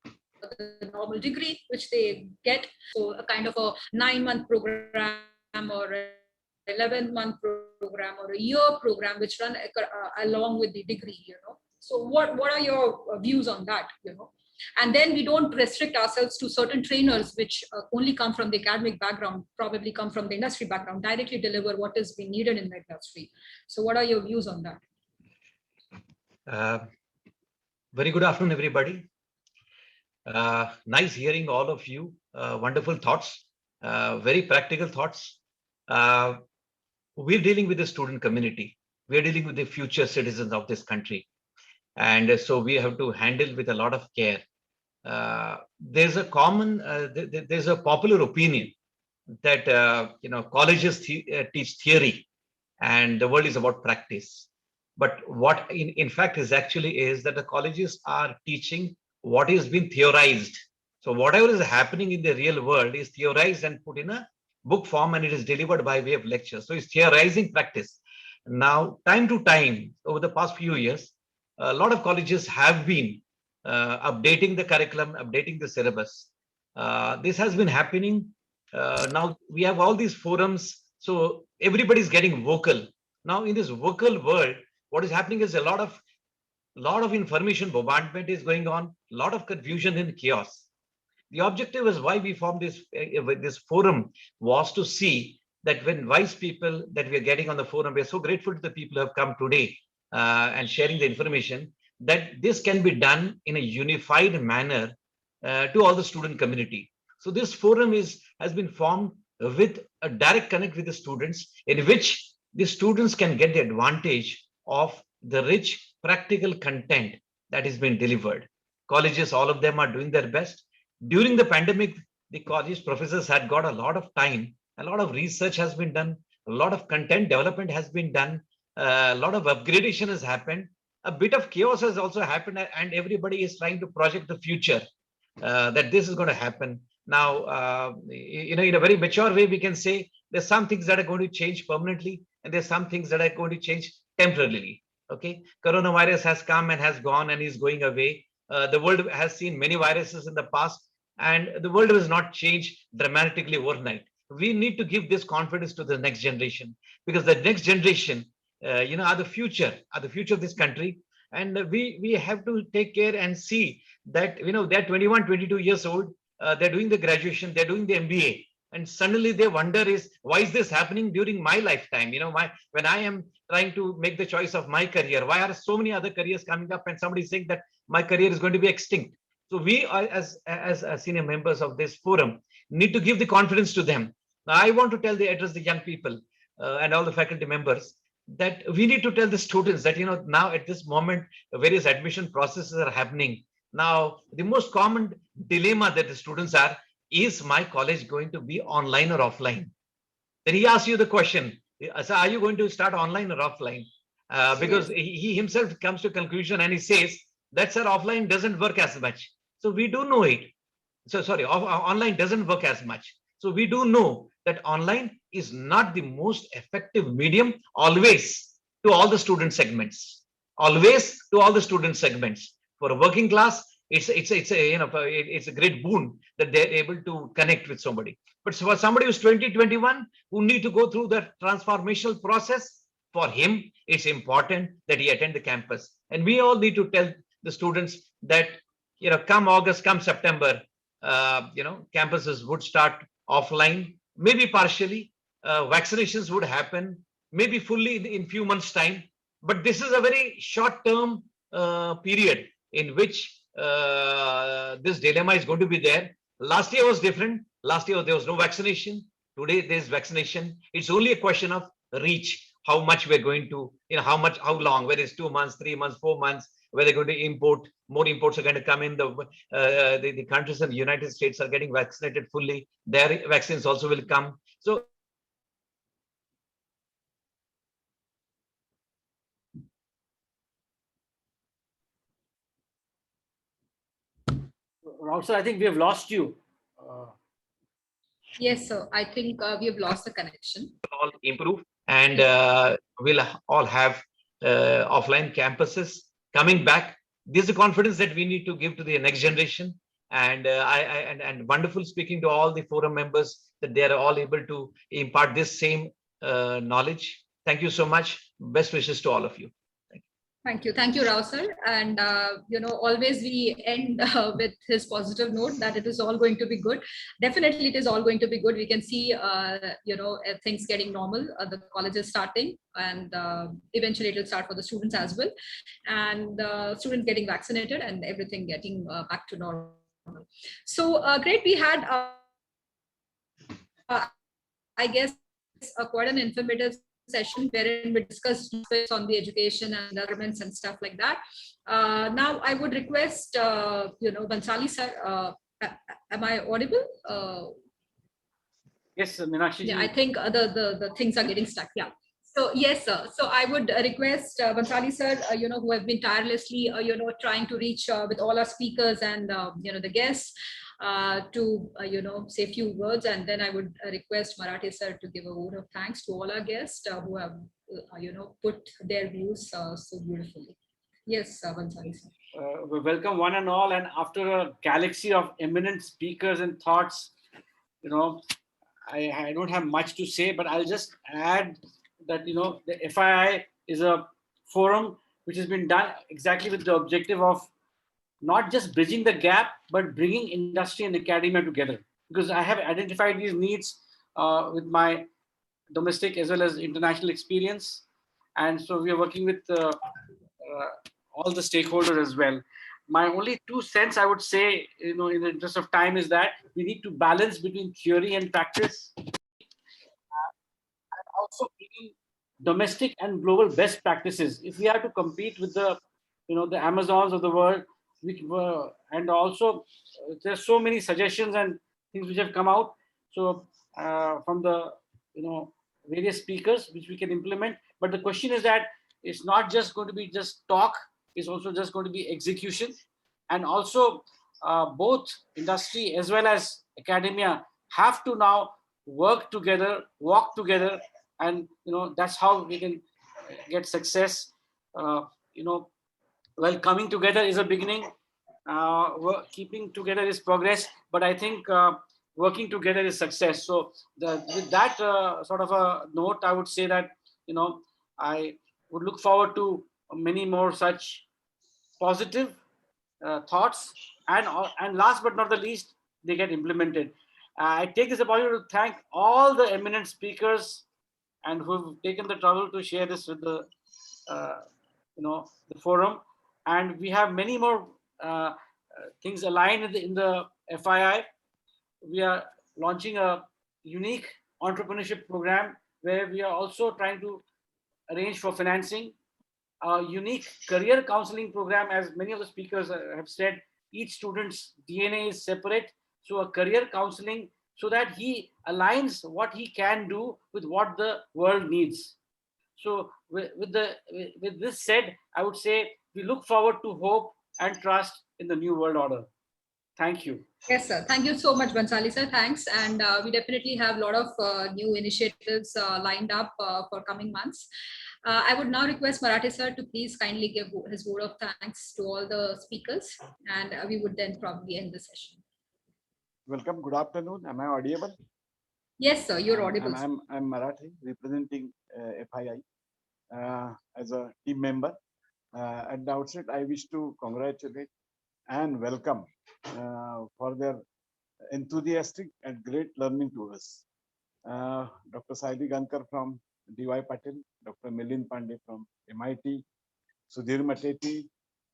the normal degree which they get. So a kind of a 9-month program or a 11-month program or a year program, which run along with the degree, So what are your views on that, And then we don't restrict ourselves to certain trainers, which only come from the academic background, probably come from the industry background, directly deliver what is being needed in the industry. So what are your views on that? Very good afternoon, everybody. Nice hearing all of you. Wonderful thoughts, very practical thoughts. We're dealing with the student community. We're dealing with the future citizens of this country. And so we have to handle with a lot of care. There's a popular opinion that colleges teach theory and the world is about practice. But what in fact is that the colleges are teaching what is being theorized. So whatever is happening in the real world is theorized and put in a book form, and it is delivered by way of lectures. So it's theorizing practice. Now, time to time, over the past few years, a lot of colleges have been updating the curriculum, updating the syllabus. This has been happening. Now we have all these forums, so everybody's getting vocal. Now in this vocal world, what is happening is a lot of information bombardment is going on, a lot of confusion and chaos. The objective is why we formed this forum was to see that when wise people that we are getting on the forum, we are so grateful to the people who have come today and sharing the information, that this can be done in a unified manner to all the student community. So this forum has been formed with a direct connect with the students, in which the students can get the advantage of the rich practical content that is being delivered. Colleges, all of them are doing their best. During the pandemic, the college professors had got a lot of time, a lot of research has been done, a lot of content development has been done, a lot of upgradation has happened, a bit of chaos has also happened, and everybody is trying to project the future that this is going to happen. Now, in a very mature way, we can say there's some things that are going to change permanently, and there's some things that are going to change temporarily. Okay, coronavirus has come and has gone and is going away. The world has seen many viruses in the past, and the world has not changed dramatically overnight. We need to give this confidence to the next generation, because the next generation, are the future of this country, and we have to take care and see that they're 21, 22 years old. They're doing the graduation, they're doing the MBA, and suddenly they wonder is why is this happening during my lifetime? When I am trying to make the choice of my career, why are so many other careers coming up, and somebody saying that my career is going to be extinct? So we are, as senior members of this forum, need to give the confidence to them. Now, I want to address the young people and all the faculty members, that we need to tell the students that now at this moment various admission processes are happening. Now the most common dilemma that the students are, is my college going to be online or offline? Then he asks you the question, so are you going to start online or offline? Because he himself comes to a conclusion and he says that, sir, offline doesn't work as much. So we do know it. So sorry, online doesn't work as much. So we do know that online is not the most effective medium always to all the student segments. Always to all the student segments. For a working class, it's a great boon that they're able to connect with somebody. But for somebody who's 20, 21, who need to go through the transformational process, for him, it's important that he attend the campus. And we all need to tell the students that, come August, come September, campuses would start offline, maybe partially, vaccinations would happen, maybe fully in few months' time. But this is a very short-term period in which this dilemma is going to be there. Last year was different. Last year there was no vaccination. Today there's vaccination. It's only a question of reach. How much we're going to, how long, whether it's 2 months, 3 months, 4 months, where they're going to import, more imports are going to come in. The countries in the United States are getting vaccinated fully. Their vaccines also will come. So Rao sir, I think we have lost you. Yes, sir. I think we have lost the connection. All improve, and we'll all have offline campuses coming back. This is the confidence that we need to give to the next generation. And and wonderful speaking to all the forum members, that they are all able to impart this same knowledge. Thank you so much. Best wishes to all of you. Thank you, Rao sir. And always we end with his positive note that it is all going to be good. Definitely, it is all going to be good. We can see, things getting normal. The college is starting, and eventually it will start for the students as well, and students getting vaccinated and everything getting back to normal. So great. We had, I guess, quite an informative session wherein we discussed on the education and governments and stuff like that. Now I would request, Bhansali sir, am I audible? Yes, Meenakshi. Yeah, I think the things are getting stuck. Yeah. So yes, sir. So I would request Bhansali sir, who have been tirelessly, trying to reach with all our speakers and the guests to say a few words, and then I would request Marathi sir to give a word of thanks to all our guests who have put their views so beautifully. Yes, Bhansali sir. We welcome one and all, and after a galaxy of eminent speakers and thoughts, I don't have much to say, but I'll just add that the FII is a forum which has been done exactly with the objective of not just bridging the gap, but bringing industry and academia together. Because I have identified these needs with my domestic as well as international experience, and so we are working with all the stakeholders as well. My only 2 cents I would say, in the interest of time, is that we need to balance between theory and practice, and also bringing domestic and global best practices. If we are to compete with the Amazons of the world, and also there's so many suggestions and things which have come out. So from the various speakers which we can implement. But the question is that it's not just going to be just talk. Is also just going to be execution, and also both industry as well as academia have to now work together, walk together, and that's how we can get success. Well, coming together is a beginning. Keeping together is progress, but I think working together is success. So with that sort of a note, I would say that I would look forward to many more such positive thoughts, and last but not the least, they get implemented. I take this opportunity to thank all the eminent speakers and who've taken the trouble to share this with the the forum, and we have many more things aligned in the FII. We are launching a unique entrepreneurship program where we are also trying to arrange for financing. A unique career counseling program, as many of the speakers have said, each student's DNA is separate. So a career counseling so that he aligns what he can do with what the world needs. So with this said, I would say we look forward to hope and trust in the new world order. Thank you. Yes, sir. Thank you so much, Bhansali sir. Thanks. And we definitely have a lot of new initiatives lined up for coming months. I would now request Marathi sir to please kindly give his word of thanks to all the speakers, and we would then probably end the session. Welcome. Good afternoon. Am I audible? Yes, sir. You're audible. I'm Marathi, representing FII as a team member. At the outset, I wish to congratulate and welcome for their enthusiastic and great learning to us. Dr. Saidi Gankar from DY Patil, Dr. Milind Pandey from MIT, Sudhir Mateti,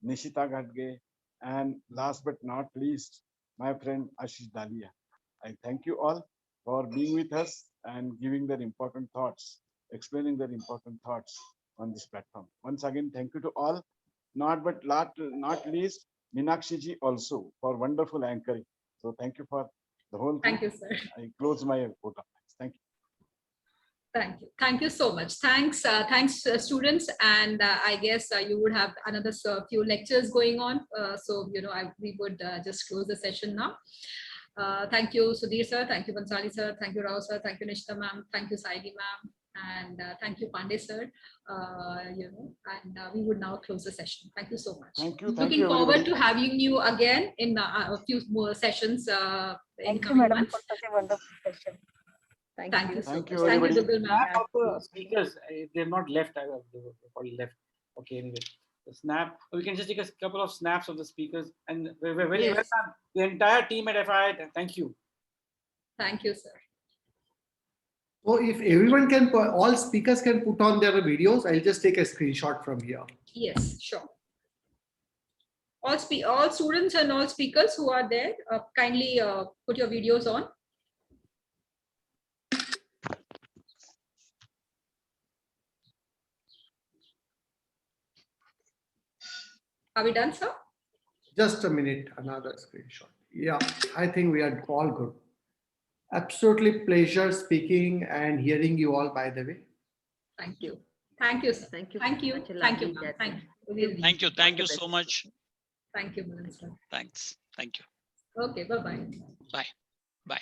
Nishita Gadge, and last but not least, my friend Ashish Dalia. I thank you all for being with us and giving their important thoughts, explaining their important thoughts on this platform. Once again, thank you to all, not least Meenakshi ji also for wonderful anchoring. So thank you for the whole thing. Thank you, sir. I close my vote of thanks. Thank you. Thank you. Thank you so much. Thanks, students. And I guess you would have another few lectures going on. So, we would just close the session now. Thank you, Sudhir sir. Thank you, Bhansali sir. Thank you, Rao sir. Thank you, Nishita ma'am. Thank you, Saidi ma'am. And thank you, Pandey sir. And we would now close the session. Thank you so much. Thank you. Looking forward to having you again in a few more sessions in coming months. For such a wonderful session. Thank Thank you. you so Thank much. you, Thank you, everybody. Jugal ma'am. Snap of the speakers, they've not left. They were probably left. Okay, anyway. The snap. We can just take a couple of snaps of the speakers, and we're very Yes. well done. The entire team at FI, thank you. Thank you, sir. So if everyone can, all speakers can put on their videos, I'll just take a screenshot from here. Yes, sure. All students and all speakers who are there, kindly put your videos on. Are we done, sir? Just a minute, another screenshot. Yeah, I think we are all good. Absolutely pleasure speaking and hearing you all, by the way. Thank you. Thank you, sir. Thank you. Thank you. Thank you. Thank you, Lovely ma'am. chat. Thank you. Thank you. Thank All you the so best. much. Thank you, Minister. Thanks. Thank you. Okay, bye-bye. Bye. Bye.